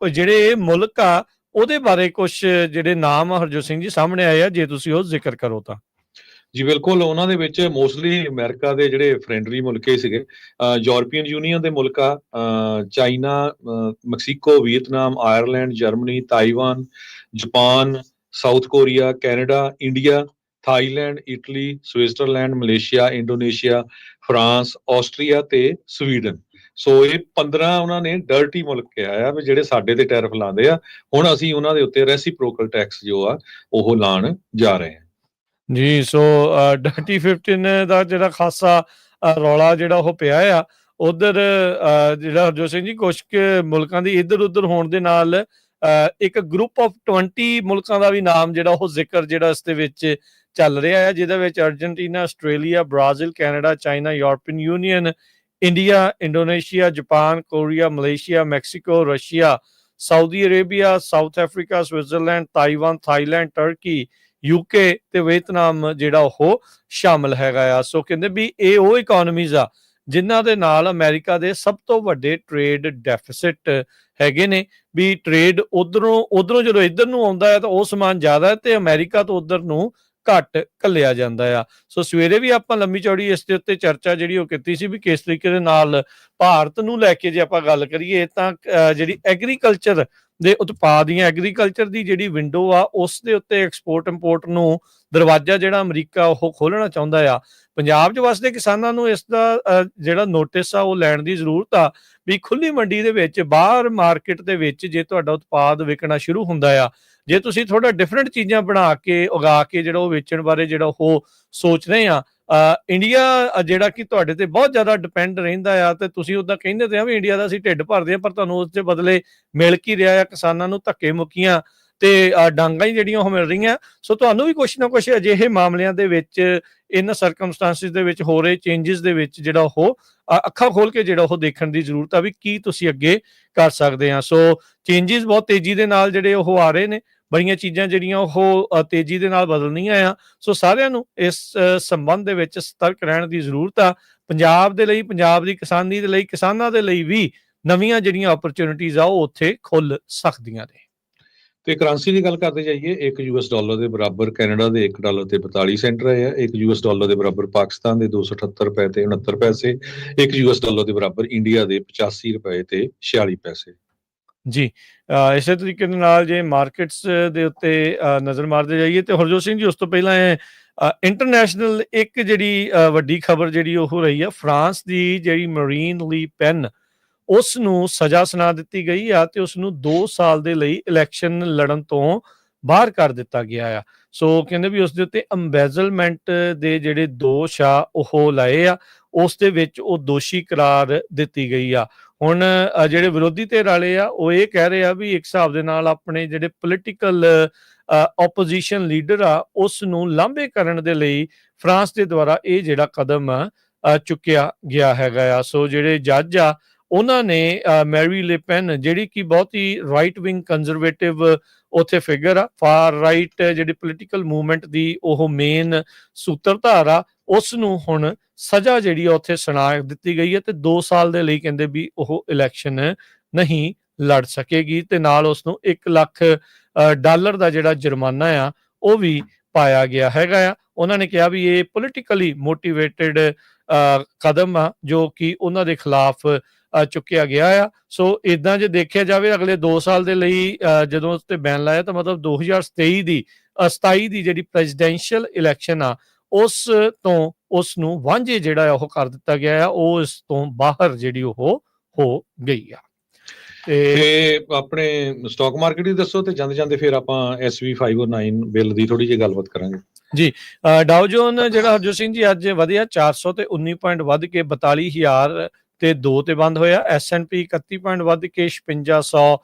ਜਿਹੜੇ ਮੁਲਕ ਆ ਉਹਦੇ ਬਾਰੇ ਕੁਝ ਜਿਹੜੇ ਨਾਮ ਹਰਜੋਤ ਸਿੰਘ ਜੀ ਸਾਹਮਣੇ ਆਏ ਆ, ਜੇ ਤੁਸੀਂ ਉਹ ਜ਼ਿਕਰ ਕਰੋ ਤਾਂ। ਜੀ ਬਿਲਕੁਲ, ਉਹਨਾਂ ਦੇ ਵਿੱਚ ਮੋਸਟਲੀ ਅਮਰੀਕਾ ਦੇ ਜਿਹੜੇ ਫਰੈਂਡਲੀ ਮੁਲਕੇ ਸੀਗੇ, ਯੂਰਪੀਅਨ ਯੂਨੀਅਨ ਦੇ ਮੁਲਕ ਆ, China, Mexico, Vietnam, Ireland, Germany, Taiwan, Japan, south Korea, Canada, India, Thailand, Italy, Switzerland, Malaysia, Indonesia, France, Austria ਤੇ ਸਵੀਡਨ। ਸੋ ਇਹ 15 ਉਹਨਾਂ ਨੇ ਡਰਟੀ ਮੁਲਕ ਕਿਹਾ ਆ ਵੀ ਜਿਹੜੇ ਸਾਡੇ ਤੇ ਟੈਰਿਫ ਲਾਉਂਦੇ ਆ, ਹੁਣ ਅਸੀਂ ਉਹਨਾਂ ਦੇ ਉੱਤੇ ਰੈਸੀਪ੍ਰੋਕਲ ਟੈਕਸ ਜੋ ਆ ਉਹ ਲਾਉਣ ਜਾ ਰਹੇ ਹਾਂ। ਜੀ, ਸੋ ਡਰਟੀ 15 ਦਾ ਜਿਹੜਾ ਖਾਸਾ ਰੌਲਾ ਜਿਹੜਾ ਉਹ ਪਿਆ ਆ ਉਧਰ, ਜਿਹੜਾ ਹਰਜੋਤ ਸਿੰਘ ਜੀ ਕੁਛ ਮੁਲਕਾਂ ਦੀ ਇੱਧਰ ਉੱਧਰ ਹੋਣ ਦੇ ਨਾਲ ਇੱਕ ਗਰੁੱਪ ਆਫ 20 ਮੁਲਕਾਂ ਦਾ ਵੀ ਨਾਮ ਜਿਹੜਾ ਉਹ ਜ਼ਿਕਰ ਜਿਹੜਾ ਇਸ ਦੇ ਵਿੱਚ ਚੱਲ ਰਿਹਾ ਹੈ, ਜਿਹਦੇ ਵਿੱਚ Argentina, Australia, Brazil, Canada, China, European union, India, Indonesia, Japan, Korea, Malaysia, Mexico, Russia, Saudi Arabia, south Africa, Switzerland, Taiwan, Thailand, turkey, UK ਤੇ ਵੀਅਤਨਾਮ ਜਿਹੜਾ ਉਹ ਸ਼ਾਮਲ ਹੈਗਾ ਆ। ਸੋ ਕਹਿੰਦੇ ਵੀ ਇਹ ਉਹ ਇਕਨੋਮੀਜ਼ ਆ ਜਿਨ੍ਹਾਂ ਦੇ ਨਾਲ ਅਮਰੀਕਾ ਦੇ ਸਭ ਤੋਂ ਵੱਡੇ ਟ੍ਰੇਡ ਡੈਫਿਸਿਟ ਹੈਗੇ ਨੇ। ਵੀ ਟ੍ਰੇਡ ਉਧਰੋਂ ਜਦੋਂ ਇੱਧਰ ਨੂੰ ਆਉਂਦਾ ਹੈ ਤਾਂ ਉਹ ਸਮਾਨ ਜ਼ਿਆਦਾ ਹੈ ਤੇ ਅਮਰੀਕਾ ਤੋਂ ਉਧਰ ਨੂੰ ਘੱਟ ਘੱਲਿਆ ਜਾਂਦਾ ਆ। ਸੋ ਸਵੇਰੇ ਵੀ ਆਪਾਂ ਲੰਮੀ ਚੌੜੀ ਇਸ ਦੇ ਉੱਤੇ ਚਰਚਾ ਜਿਹੜੀ ਉਹ ਕੀਤੀ ਸੀ ਵੀ ਕਿਸ ਤਰੀਕੇ ਦੇ ਨਾਲ ਭਾਰਤ ਨੂੰ ਲੈ ਕੇ ਜੇ ਆਪਾਂ ਗੱਲ ਕਰੀਏ ਤਾਂ ਜਿਹੜੀ ਐਗਰੀਕਲਚਰ ਦੇ ਉਤਪਾਦ ਜਾਂ ਐਗਰੀਕਲਚਰ ਦੀ ਜਿਹੜੀ ਵਿੰਡੋ ਆ ਉਸ ਦੇ ਉੱਤੇ ਐਕਸਪੋਰਟ ਇੰਪੋਰਟ ਨੂੰ ਦਰਵਾਜ਼ਾ ਜਿਹੜਾ ਅਮਰੀਕਾ ਉਹ ਖੋਲ੍ਹਣਾ ਚਾਹੁੰਦਾ ਆ। ਪੰਜਾਬ 'ਚ ਵਸਦੇ ਕਿਸਾਨਾਂ ਨੂੰ ਇਸ ਦਾ ਜਿਹੜਾ ਨੋਟਿਸ ਆ ਉਹ ਲੈਣ ਦੀ ਜ਼ਰੂਰਤ ਆ ਵੀ ਖੁੱਲ੍ਹੀ ਮੰਡੀ ਦੇ ਵਿੱਚ ਬਾਹਰ ਮਾਰਕੀਟ ਦੇ ਵਿੱਚ ਜੇ ਤੁਹਾਡਾ ਉਤਪਾਦ ਵਿਕਣਾ ਸ਼ੁਰੂ ਹੁੰਦਾ ਆ, ਜੇ ਤੁਸੀਂ ਥੋੜਾ ਡਿਫਰੈਂਟ ਚੀਜ਼ਾਂ ਬਣਾ ਕੇ ਉਗਾ ਕੇ ਜਿਹੜਾ ਉਹ ਵੇਚਣ ਬਾਰੇ ਜਿਹੜਾ ਉਹ ਸੋਚ ਰਹੇ ਆ, ਇੰਡੀਆ ਜਿਹੜਾ ਕਿ ਤੁਹਾਡੇ ਤੇ ਬਹੁਤ ਜ਼ਿਆਦਾ ਡਿਪੈਂਡ ਰਹਿੰਦਾ ਆ ਤੇ ਤੁਸੀਂ ਉੱਦਾਂ ਕਹਿੰਦੇ ਤੇ ਆ ਵੀ ਇੰਡੀਆ ਦਾ ਅਸੀਂ ਢਿੱਡ ਭਰਦੇ ਆ, ਪਰ ਤੁਹਾਨੂੰ ਉਸ ਦੇ ਬਦਲੇ ਮਿਲ ਕੀ ਰਿਹਾ ਆ? ਕਿਸਾਨਾਂ ਨੂੰ ਧੱਕੇ ਮੁੱਕੀਆਂ ਤੇ ਡਾਂਗਾਂ ਹੀ ਜਿਹੜੀਆਂ ਉਹ ਮਿਲ ਰਹੀਆਂ। ਸੋ ਤੁਹਾਨੂੰ ਵੀ ਕੁਛ ਨਾ ਕੁਛ ਅਜਿਹੇ ਮਾਮਲਿਆਂ ਦੇ ਵਿੱਚ ਇਹਨਾਂ ਸਰਕਮਸਟੈਂਸਿਸ ਦੇ ਵਿੱਚ ਹੋ ਰਹੇ ਚੇਂਜਸ ਦੇ ਵਿੱਚ ਜਿਹੜਾ ਉਹ ਅੱਖਾਂ ਖੋਲ ਕੇ ਜਿਹੜਾ ਉਹ ਦੇਖਣ ਦੀ ਜ਼ਰੂਰਤ ਆ ਵੀ ਕੀ ਤੁਸੀਂ ਅੱਗੇ ਕਰ ਸਕਦੇ ਆ। ਸੋ ਚੇਂਜਸ ਬਹੁਤ ਤੇਜ਼ੀ ਦੇ ਨਾਲ ਜਿਹੜੇ ਉਹ ਆ ਰਹੇ ਨੇ, ਬੜੀਆਂ ਚੀਜ਼ਾਂ ਜਿਹੜੀਆਂ ਉਹ ਤੇਜ਼ੀ ਦੇ ਨਾਲ ਬਦਲਣੀਆਂ ਆ। ਸੋ ਸਾਰਿਆਂ ਨੂੰ ਇਸ ਸੰਬੰਧ ਦੇ ਵਿੱਚ ਸਤਰਕ ਰਹਿਣ ਦੀ ਜ਼ਰੂਰਤ ਆ। ਪੰਜਾਬ ਦੇ ਲਈ, ਪੰਜਾਬ ਦੀ ਕਿਸਾਨੀ ਦੇ ਲਈ, ਕਿਸਾਨਾਂ ਦੇ ਲਈ ਵੀ ਨਵੀਆਂ ਜਿਹੜੀਆਂ ਓਪਰਚੁਨਿਟੀਜ਼ ਆ ਉਹ ਉੱਥੇ ਖੁੱਲ ਸਕਦੀਆਂ ਨੇ। ਤੇ ਕਰੰਸੀ ਦੀ ਗੱਲ ਕਰਦੇ ਜਾਈਏ, ਇੱਕ ਯੂਐਸ ਡਾਲਰ ਦੇ ਬਰਾਬਰ ਕੈਨੇਡਾ ਦੇ $1 ਤੇ 42 ਸੈਂਟ ਰਹੇ ਆ, ਇੱਕ ਯੂਐਸ ਡਾਲਰ ਦੇ ਬਰਾਬਰ ਪਾਕਿਸਤਾਨ ਦੇ 278 ਰੁਪਏ ਤੇ 69 ਪੈਸੇ, ਇੱਕ ਯੂਐਸ ਡਾਲਰ ਦੇ ਬਰਾਬਰ ਇੰਡੀਆ ਦੇ 85 ਰੁਪਏ ਤੇ 46 ਪੈਸੇ। ਜੀ, ਇਸੇ ਤਰੀਕੇ ਦੇ ਨਾਲ ਜੇ ਮਾਰਕੀਟਸ ਦੇ ਉੱਤੇ ਨਜ਼ਰ ਮਾਰਦੇ ਜਾਈਏ ਤੇ ਹਰਜੋਤ ਸਿੰਘ ਜੀ ਉਸ ਤੋਂ ਪਹਿਲਾਂ ਇੰਟਰਨੈਸ਼ਨਲ ਇੱਕ ਜਿਹੜੀ ਵੱਡੀ ਖਬਰ ਜਿਹੜੀ ਉਹ ਰਹੀ ਆ, ਫਰਾਂਸ ਦੀ ਜਿਹੜੀ ਮਰੀਨ ਲੀ ਪੈਨ ਉਸ ਨੂੰ ਸਜ਼ਾ ਸੁਣਾ ਦਿੱਤੀ ਗਈ ਆ ਤੇ ਉਸ ਨੂੰ 2 ਸਾਲ ਦੇ ਲਈ ਇਲੈਕਸ਼ਨ ਲੜਨ ਤੋਂ ਬਾਹਰ ਕਰ ਦਿੱਤਾ ਗਿਆ ਆ। ਸੋ ਕਹਿੰਦੇ ਵੀ ਉਸ ਦੇ ਉੱਤੇ ਅੰਬੈਜ਼ਲਮੈਂਟ ਦੇ ਜਿਹੜੇ ਦੋਸ਼ ਆ ਉਹ ਲਾਏ ਆ, ਉਸ ਦੇ ਵਿੱਚ ਉਹ ਦੋਸ਼ੀ ਕਰਾਰ ਦਿੱਤੀ ਗਈ ਆ। ਹੁਣ ਜਿਹੜੇ ਵਿਰੋਧੀ ਧਿਰ ਵਾਲੇ ਆ ਉਹ ਇਹ ਕਹਿ ਰਹੇ ਆ ਵੀ ਇੱਕ ਹਿਸਾਬ ਦੇ ਨਾਲ ਆਪਣੇ ਜਿਹੜੇ ਪੋਲੀਟੀਕਲ ਓਪੋਜੀਸ਼ਨ ਲੀਡਰ ਆ ਉਸ ਨੂੰ ਲਾਂਭੇ ਕਰਨ ਦੇ ਲਈ ਫਰਾਂਸ ਦੇ ਦੁਆਰਾ ਇਹ ਜਿਹੜਾ ਕਦਮ ਚੁੱਕਿਆ ਗਿਆ ਹੈਗਾ ਆ। ਸੋ ਜਿਹੜੇ ਜੱਜ ਆ ਉਹਨਾਂ ਨੇ ਮੈਰੀ ਲੇ ਪੈਨ ਜਿਹੜੀ ਕਿ ਬਹੁਤ ਹੀ ਰਾਈਟ ਵਿੰਗ ਕੰਜ਼ਰਵੇਟਿਵ ਉੱਥੇ ਫਿਗਰ ਆ, ਫਾਰ ਰਾਈਟ ਜਿਹੜੀ ਪੋਲੀਟੀਕਲ ਮੂਵਮੈਂਟ ਦੀ ਉਹ ਮੇਨ ਸੂਤਰਧਾਰ ਆ, ਉਸ ਨੂੰ ਹੁਣ ਸਜ਼ਾ ਜਿਹੜੀ ਆ ਉੱਥੇ ਸੁਣਾ ਦਿੱਤੀ ਗਈ ਹੈ ਤੇ 2 ਸਾਲ ਦੇ ਲਈ ਕਹਿੰਦੇ ਵੀ ਉਹ ਇਲੈਕਸ਼ਨ ਨਹੀਂ ਲੜ ਸਕੇਗੀ ਤੇ ਨਾਲ ਉਸ ਨੂੰ $1 ਲੱਖ ਦਾ ਜਿਹੜਾ ਜੁਰਮਾਨਾ ਆ ਉਹ ਵੀ ਪਾਇਆ ਗਿਆ ਹੈਗਾ ਆ। ਉਹਨਾਂ ਨੇ ਕਿਹਾ ਵੀ ਇਹ ਪੋਲੀਟੀਕਲੀ ਮੋਟੀਵੇਟਡ ਕਦਮ ਆ ਜੋ ਕਿ ਉਹਨਾਂ ਦੇ ਖਿਲਾਫ ਚੁੱਕਿਆ ਗਿਆ ਆ। ਸੋ ਇਦਾਂ ਜੇ ਦੇਖਿਆ ਜਾਵੇ ਅਗਲੇ 2 ਸਾਲ ਦੇ ਲਈ ਜਦੋਂ ਉਸ ਤੇ ਬੈਨ ਲਾਇਆ ਤਾਂ ਮਤਲਬ 2027 ਦੀ ਜਿਹੜੀ ਪ੍ਰੈਜ਼ੀਡੈਂਸ਼ੀਅਲ ਇਲੈਕਸ਼ਨ ਆ ਉਸ ਤੋਂ ਉਸ ਨੂੰ ਵਾਂਝੇ ਜਿਹੜਾ ਉਹ ਕਰ ਦਿੱਤਾ ਗਿਆ ਆ, ਉਹ ਇਸ ਤੋਂ ਬਾਹਰ ਜਿਹੜੀ ਉਹ ਹੋ ਗਈ ਆ। ਤੇ ਆਪਣੇ ਸਟਾਕ ਮਾਰਕੀਟ ਦੀ ਦੱਸੋ ਤੇ ਜਾਂਦੇ ਫਿਰ ਆਪਾਂ SV 509 ਬਿੱਲ ਦੀ ਥੋੜੀ ਜਿਹੀ ਗੱਲਬਾਤ ਕਰਾਂਗੇ। ਜੀ, ਡਾਓ ਜੋਨ ਜਿਹੜਾ ਹਰਜੋਤ ਸਿੰਘ ਜੀ ਅੱਜ ਵਧਿਆ 400 ਤੇ 19 ਪੁਆਇੰਟ ਵੱਧ ਕੇ 42,000 ਤੇ 2 ਤੇ ਬੰਦ ਹੋਇਆ। S&P 31 ਪੁਆਇੰਟ ਵੱਧ ਕੇ 5600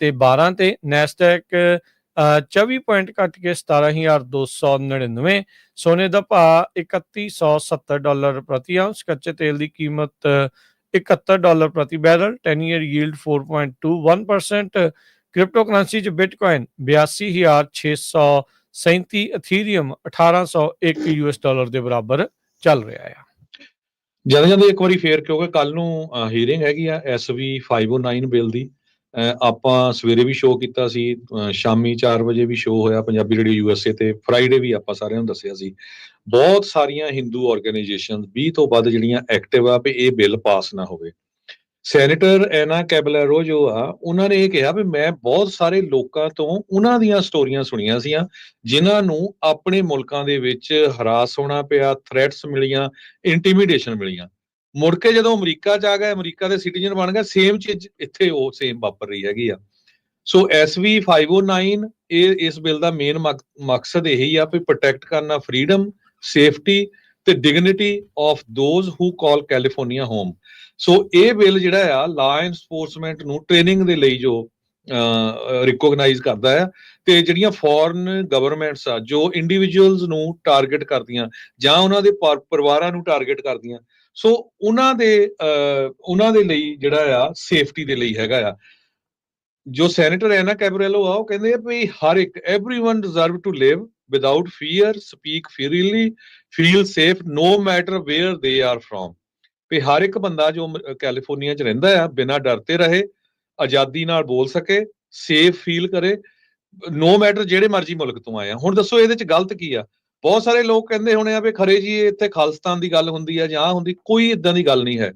ਤੇ 12 ਤੇ। ਨੈਸਡੈਕ 24 ਪੁਆਇੰਟ ਘਟ ਕੇ 17,299। ਸੋਨੇ ਦਾ ਭਾਅ $3170 ਪ੍ਰਤੀ ਆਉਂਸ। ਕੱਚੇ ਤੇਲ ਦੀ ਕੀਮਤ $71 ਪ੍ਰਤੀ barrel. 10 year yield 4.21%। Crypto currency 'ਚ ਬਿਟਕੋਇਨ 82,637, ਅਥੀਰੀਅਮ 1,801 $US ਦੇ ਬਰਾਬਰ ਚੱਲ ਰਿਹਾ ਆ। ਜਾਂਦੇ ਇੱਕ ਵਾਰੀ ਫੇਰ, ਕਿਉਂਕਿ ਕੱਲ ਨੂੰ ਹੀਅਰਿੰਗ ਹੈਗੀ ਆ SV 509 ਬਿੱਲ ਦੀ। ਆਪਾਂ ਸਵੇਰੇ ਵੀ ਸ਼ੋਅ ਕੀਤਾ ਸੀ, ਸ਼ਾਮੀ 4 ਵਜੇ ਵੀ ਸ਼ੋਅ ਹੋਇਆ ਪੰਜਾਬੀ ਰੇਡੀਓ USA ਤੇ, ਫਰਾਈਡੇ ਵੀ ਆਪਾਂ ਸਾਰਿਆਂ ਨੂੰ ਦੱਸਿਆ ਸੀ। ਬਹੁਤ ਸਾਰੀਆਂ ਹਿੰਦੂ ਆਰਗੇਨਾਈਜੇਸ਼ਨ 20 ਤੋਂ ਵੱਧ ਜਿਹੜੀਆਂ ਐਕਟਿਵ ਆ ਵੀ ਇਹ ਬਿੱਲ ਪਾਸ ਨਾ ਹੋਵੇ। ਸੈਨੇਟਰ ਐਨਾ ਕੈਬਲੈਰੋ ਜੋ ਆ, ਉਹਨਾਂ ਨੇ ਇਹ ਕਿਹਾ ਵੀ ਮੈਂ ਬਹੁਤ ਸਾਰੇ ਲੋਕਾਂ ਤੋਂ ਉਹਨਾਂ ਦੀਆਂ ਸਟੋਰੀਆਂ ਸੁਣੀਆਂ ਸੀਆਂ ਜਿਨ੍ਹਾਂ ਨੂੰ ਆਪਣੇ ਮੁਲਕਾਂ ਦੇ ਵਿੱਚ ਹਰਾਸ ਹੋਣਾ ਪਿਆ, ਥ੍ਰੈਟਸ ਮਿਲੀਆਂ, ਇੰਟੀਮੀਡੇਸ਼ਨ ਮਿਲੀਆਂ। ਮੁੜ ਕੇ ਜਦੋਂ ਅਮਰੀਕਾ 'ਚ ਆ ਗਏ, ਅਮਰੀਕਾ ਦੇ ਸਿਟੀਜ਼ਨ ਬਣ ਗਏ, ਸੇਮ ਚੀਜ਼ ਇੱਥੇ ਉਹ ਸੇਮ ਵਾਪਰ ਰਹੀ ਹੈਗੀ ਆ। ਸੋ SV 509 ਇਸ ਬਿੱਲ ਦਾ ਮੇਨ ਮਕਸਦ ਇਹੀ ਆ ਵੀ ਪ੍ਰੋਟੈਕਟ ਕਰਨਾ ਫਰੀडम, ਸੇਫਟੀ ਤੇ dignity of those who call California home. So ਇਹ ਬਿੱਲ ਜਿਹੜਾ ਆ ਲਾ ਐਨਫੋਰਸਮੈਂਟ ਨੂੰ ਟ੍ਰੇਨਿੰਗ ਦੇ ਲਈ ਜੋ ਰਿਕੋਗਨਾਈਜ਼ ਕਰਦਾ ਆ, ਤੇ ਜਿਹੜੀਆਂ ਫੋਰਨ ਗਵਰਨਮੈਂਟਸ ਆ ਜੋ ਇੰਡੀਵਿਜੂਅਲਸ ਨੂੰ ਟਾਰਗੇਟ ਕਰਦੀਆਂ ਜਾਂ ਉਹਨਾਂ ਦੇ ਪਰਿਵਾਰਾਂ ਨੂੰ ਟਾਰਗੇਟ ਕਰਦੀਆਂ, ਸੋ ਉਹਨਾਂ ਦੇ ਲਈ ਜਿਹੜਾ ਆ ਸੇਫਟੀ ਦੇ ਲਈ ਹੈਗਾ ਆ। ਜੋ ਸੈਨੇਟਰ ਐਨਾ ਕੈਬਰੈਲੋ ਆ ਉਹ ਕਹਿੰਦੇ ਆ ਵੀ ਹਰ ਇੱਕ everyone deserve to live without fear, speak freely, feel safe no matter where they are from। ਵੀ ਹਰ ਇੱਕ ਬੰਦਾ ਜੋ ਕੈਲੀਫੋਰਨੀਆ 'ਚ ਰਹਿੰਦਾ ਆ ਬਿਨਾਂ ਡਰ ਤੇ ਰਹੇ, ਆਜ਼ਾਦੀ ਨਾਲ ਬੋਲ ਸਕੇ, ਸੇਫ ਫੀਲ ਕਰੇ, ਨੋ ਮੈਟਰ ਜਿਹੜੇ ਮਰਜ਼ੀ ਮੁਲਕ ਤੋਂ ਆਏ ਆ। ਹੁਣ ਦੱਸੋ ਇਹਦੇ 'ਚ ਗਲਤ ਕੀ ਆ? ਬਹੁਤ ਸਾਰੇ ਲੋਕ ਕਹਿੰਦੇ ਹੋਣੇ ਆ ਵੀ ਖਰੇ ਜੀ ਇੱਥੇ ਖਾਲਿਸਤਾਨ ਦੀ ਗੱਲ ਹੁੰਦੀ ਆ ਜਾਂ ਹੁੰਦੀ, ਕੋਈ ਇਦਾਂ ਦੀ ਗੱਲ ਨਹੀਂ ਹੈ।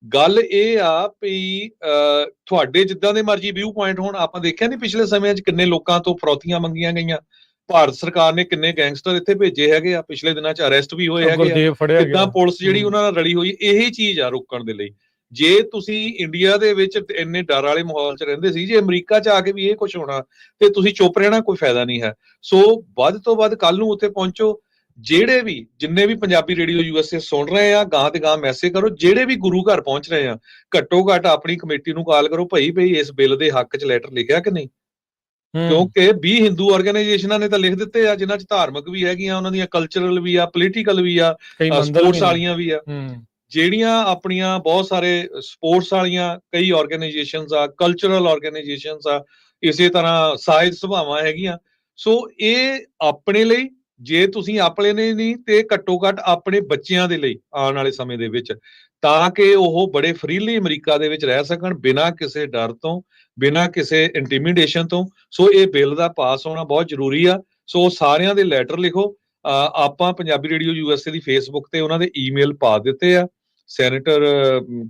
ਗੱਲ ਇਹ ਆ ਵੀ ਤੁਹਾਡੇ ਜਿੱਦਾਂ ਦੇ ਮਰਜ਼ੀ ਵਿਊ ਪੁਆਇੰਟ ਹੋਣ। ਆਪਾਂ ਦੇਖਿਆ ਨਹੀਂ ਪਿਛਲੇ ਸਮਿਆਂ 'ਚ ਕਿੰਨੇ ਲੋਕਾਂ ਤੋਂ ਫਰੌਤੀਆਂ ਮੰਗੀਆਂ ਗਈਆਂ, ਭਾਰਤ ਸਰਕਾਰ ਨੇ ਕਿੰਨੇ ਗੈਂਗਸਟਰ ਇੱਥੇ ਭੇਜੇ ਹੈਗੇ ਆ, ਪਿਛਲੇ ਦਿਨਾਂ 'ਚ ਅਰੈਸਟ ਵੀ ਹੋਏ ਹੈਗੇ ਆ। ਗੁਰਦੇਵ ਫੜਿਆ ਕਿੱਦਾਂ ਗਿਆ। ਪੁਲਿਸ ਜਿਹੜੀ ਉਹਨਾਂ ਨਾਲ ਰਲੀ ਹੋਈ, ਇਹੀ ਚੀਜ਼ ਆ ਰੋਕਣ ਦੇ ਲਈ। ਜੇ ਤੁਸੀਂ ਇੰਡੀਆ ਦੇ ਵਿੱਚ ਇੰਨੇ ਡਰ ਵਾਲੇ ਮਾਹੌਲ 'ਚ ਰਹਿੰਦੇ ਸੀ, ਜੇ ਅਮਰੀਕਾ 'ਚ ਆ ਕੇ ਵੀ ਇਹ ਕੁਝ ਹੋਣਾ ਤੇ ਤੁਸੀਂ ਚੁੱਪ ਰਹਿਣਾ, ਕੋਈ ਫਾਇਦਾ ਨਹੀਂ ਹੈ। ਸੋ ਵੱਧ ਤੋਂ ਵੱਧ ਕੱਲ ਨੂੰ ਉੱਥੇ ਪਹੁੰਚੋ। ਜਿਹੜੇ ਵੀ ਜਿੰਨੇ ਵੀ ਪੰਜਾਬੀ ਰੇਡੀਓ USA ਸੁਣ ਰਹੇ ਆ, ਗਾਂ ਤੇ ਗਾਂ ਮੈਸੇਜ ਕਰੋ। ਜਿਹੜੇ ਵੀ ਗੁਰੂ ਘਰ ਪਹੁੰਚ ਰਹੇ ਆ, ਘੱਟੋ ਘੱਟ ਆਪਣੀ ਕਮੇਟੀ ਨੂੰ ਕਾਲ ਕਰੋ, ਭਈ ਇਸ ਬਿੱਲ ਦੇ ਹੱਕ 'ਚ ਲੈਟਰ ਲਿਖਿਆ ਕਿ ਨਹੀਂ। ਕਿਉਂਕਿ 20 ਹਿੰਦੂ ਆਰਗੇਨਾਈਜੇਸ਼ਨਾਂ ਨੇ ਤਾਂ ਲਿਖ ਦਿੱਤੇ ਆ, ਜਿਨ੍ਹਾਂ 'ਚ ਧਾਰਮਿਕ ਵੀ ਹੈਗੀਆਂ, ਉਹਨਾਂ ਦੀਆਂ ਕਲਚਰਲ ਵੀ ਆ, ਪੋਲੀਟੀਕਲ ਵੀ ਆ, ਸਪੋਰਟਸ ਵਾਲੀਆਂ ਵੀ ਆ। ਜਿਹੜੀਆਂ ਆਪਣੀਆਂ ਬਹੁਤ ਸਾਰੇ ਸਪੋਰਟਸ ਵਾਲੀਆਂ ਕਈ ਆਰਗੇਨਾਈਜੇਸ਼ਨਸ ਆ, ਕਲਚਰਲ ਆਰਗੇਨਾਈਜੇਸ਼ਨਸ ਆ, ਇਸੇ ਤਰ੍ਹਾਂ ਸਾਹਿਤ ਸਭਾਵਾਂ ਹੈਗੀਆਂ। ਸੋ ਇਹ ਆਪਣੇ ਲਈ, ਜੇ ਤੁਸੀਂ ਆਪਣੇ ਨੇ ਨਹੀਂ ਤੇ ਘੱਟੋ ਘੱਟ ਆਪਣੇ ਬੱਚਿਆਂ ਦੇ ਲਈ ਆਉਣ ਵਾਲੇ ਸਮੇਂ ਦੇ ਵਿੱਚ, ਤਾਂ ਕਿ ਉਹ ਬੜੇ ਫਰੀਲੀ ਅਮਰੀਕਾ ਦੇ ਵਿੱਚ ਰਹਿ ਸਕਣ, ਬਿਨਾਂ ਕਿਸੇ ਡਰ ਤੋਂ, ਬਿਨਾਂ ਕਿਸੇ ਇੰਟੀਮੀਡੇਸ਼ਨ ਤੋਂ। ਸੋ ਇਹ ਬਿੱਲ ਦਾ ਪਾਸ ਹੋਣਾ ਬਹੁਤ ਜ਼ਰੂਰੀ ਆ। ਸੋ ਸਾਰਿਆਂ ਦੇ ਲੈਟਰ ਲਿਖੋ। ਆਪਾਂ ਪੰਜਾਬੀ ਰੇਡੀਓ USA ਦੀ ਫੇਸਬੁੱਕ ਤੇ ਉਹਨਾਂ ਦੇ ਈਮੇਲ ਪਾ ਦਿੱਤੇ ਆ। ਸੈਨੇਟਰ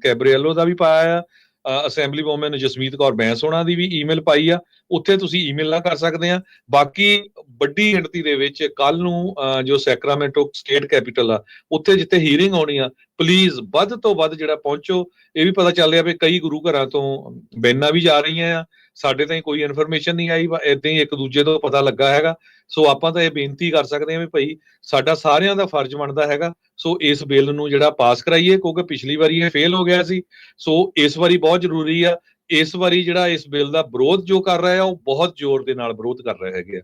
ਕੈਬਰੀਐਲੋ ਦਾ ਵੀ ਪਾਇਆ ਆ, ਅਸੈਂਬਲੀ ਵੂਮਨ ਜਸਮੀਤ ਕੌਰ ਬੈਂਸ ਹੋਣਾ ਦੀ ਵੀ ਈਮੇਲ ਪਾਈ ਆ। ਉੱਥੇ ਤੁਸੀਂ ਈਮੇਲ ਨਾ ਕਰ ਸਕਦੇ ਆ। ਬਾਕੀ ਵੱਡੀ ਗਿਣਤੀ ਦੇ ਵਿੱਚ ਕੱਲ ਨੂੰ ਜੋ ਸੈਕਰਾਮੈਂਟੋ ਸਟੇਟ ਕੈਪੀਟਲ ਆ, ਉੱਥੇ ਜਿੱਥੇ ਹੀਅਰਿੰਗ ਹੋਣੀ ਆ, ਪਲੀਜ਼ ਵੱਧ ਤੋਂ ਵੱਧ ਜਿਹੜਾ ਪਹੁੰਚੋ। ਇਹ ਵੀ ਪਤਾ ਚੱਲ ਰਿਹਾ ਵੀ ਕਈ ਗੁਰੂ ਘਰਾਂ ਤੋਂ ਬੈਨਾਂ ਵੀ ਜਾ ਰਹੀਆਂ ਆ। ਸਾਡੇ ਤਾਈਂ ਕੋਈ ਇਨਫੋਰਮੇਸ਼ਨ ਨਹੀਂ ਆਈ, ਏਦਾਂ ਹੀ ਇੱਕ ਦੂਜੇ ਤੋਂ ਪਤਾ ਲੱਗਾ ਹੈਗਾ। ਸੋ ਆਪਾਂ ਤਾਂ ਇਹ ਬੇਨਤੀ ਕਰ ਸਕਦੇ ਹਾਂ ਵੀ ਭਾਈ ਸਾਡਾ ਸਾਰਿਆਂ ਦਾ ਫਰਜ਼ ਬਣਦਾ ਹੈਗਾ। ਸੋ ਇਸ ਬਿੱਲ ਨੂੰ ਜਿਹੜਾ ਪਾਸ ਕਰਾਈਏ, ਕਿਉਂਕਿ ਪਿਛਲੀ ਵਾਰੀ ਇਹ ਫੇਲ ਹੋ ਗਿਆ ਸੀ। ਸੋ ਇਸ ਵਾਰੀ ਬਹੁਤ ਜ਼ਰੂਰੀ ਆ। ਇਸ ਵਾਰੀ ਜਿਹੜਾ ਇਸ ਬਿੱਲ ਦਾ ਵਿਰੋਧ ਜੋ ਕਰ ਰਿਹਾ ਆ, ਉਹ ਬਹੁਤ ਜ਼ੋਰ ਦੇ ਨਾਲ ਵਿਰੋਧ ਕਰ ਰਹੇ ਹੈਗੇ ਆ।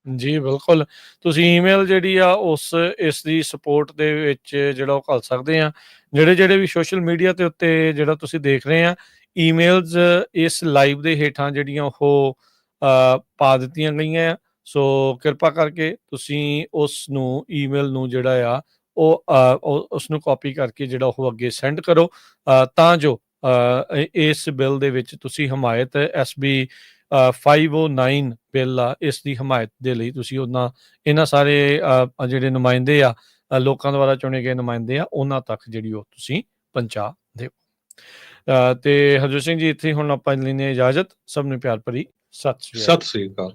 ਜੀ ਬਿਲਕੁਲ, ਤੁਸੀਂ ਈਮੇਲ ਜਿਹੜੀ ਆ ਇਸ ਦੀ ਸਪੋਰਟ ਦੇ ਵਿੱਚ ਜਿਹੜਾ ਉਹ ਘੱਲ ਸਕਦੇ ਆ। ਜਿਹੜੇ ਵੀ ਸੋਸ਼ਲ ਮੀਡੀਆ ਦੇ ਉੱਤੇ ਜਿਹੜਾ ਤੁਸੀਂ ਦੇਖ ਰਹੇ ਆ, ਈਮੇਲਸ ਇਸ ਲਾਈਵ ਦੇ ਹੇਠਾਂ ਜਿਹੜੀਆਂ ਉਹ ਪਾ ਦਿੱਤੀਆਂ ਗਈਆਂ ਆ। ਸੋ ਕਿਰਪਾ ਕਰਕੇ ਤੁਸੀਂ ਉਸ ਨੂੰ ਈਮੇਲ ਨੂੰ ਜਿਹੜਾ ਆ ਉਹ ਉਸ ਨੂੰ ਕਾਪੀ ਕਰਕੇ ਜਿਹੜਾ ਉਹ ਅੱਗੇ ਸੈਂਡ ਕਰੋ, ਤਾਂ ਜੋ ਇਸ ਬਿੱਲ ਦੇ ਵਿੱਚ ਤੁਸੀਂ ਹਮਾਇਤ SB 509 ਬਿੱਲ ਆ, ਇਸ ਦੀ ਹਮਾਇਤ ਦੇ ਲਈ ਤੁਸੀਂ ਇਹਨਾਂ ਸਾਰੇ ਜਿਹੜੇ ਨੁਮਾਇੰਦੇ ਆ, ਲੋਕਾਂ ਦੁਆਰਾ ਚੁਣੇ ਗਏ ਨੁਮਾਇੰਦੇ ਆ, ਉਹਨਾਂ ਤੱਕ ਜਿਹੜੀ ਉਹ ਤੁਸੀਂ ਪਹੁੰਚਾ ਦਿਓ। ਤੇ ਹਰਜੋਤ ਸਿੰਘ ਜੀ, ਇੱਥੇ ਹੁਣ ਆਪਾਂ ਲੈਂਦੇ ਇਜਾਜ਼ਤ। ਸਭ ਨੂੰ ਪਿਆਰ ਭਰੀ ਸਤਿ ਸ਼੍ਰੀ ਅਕਾਲ।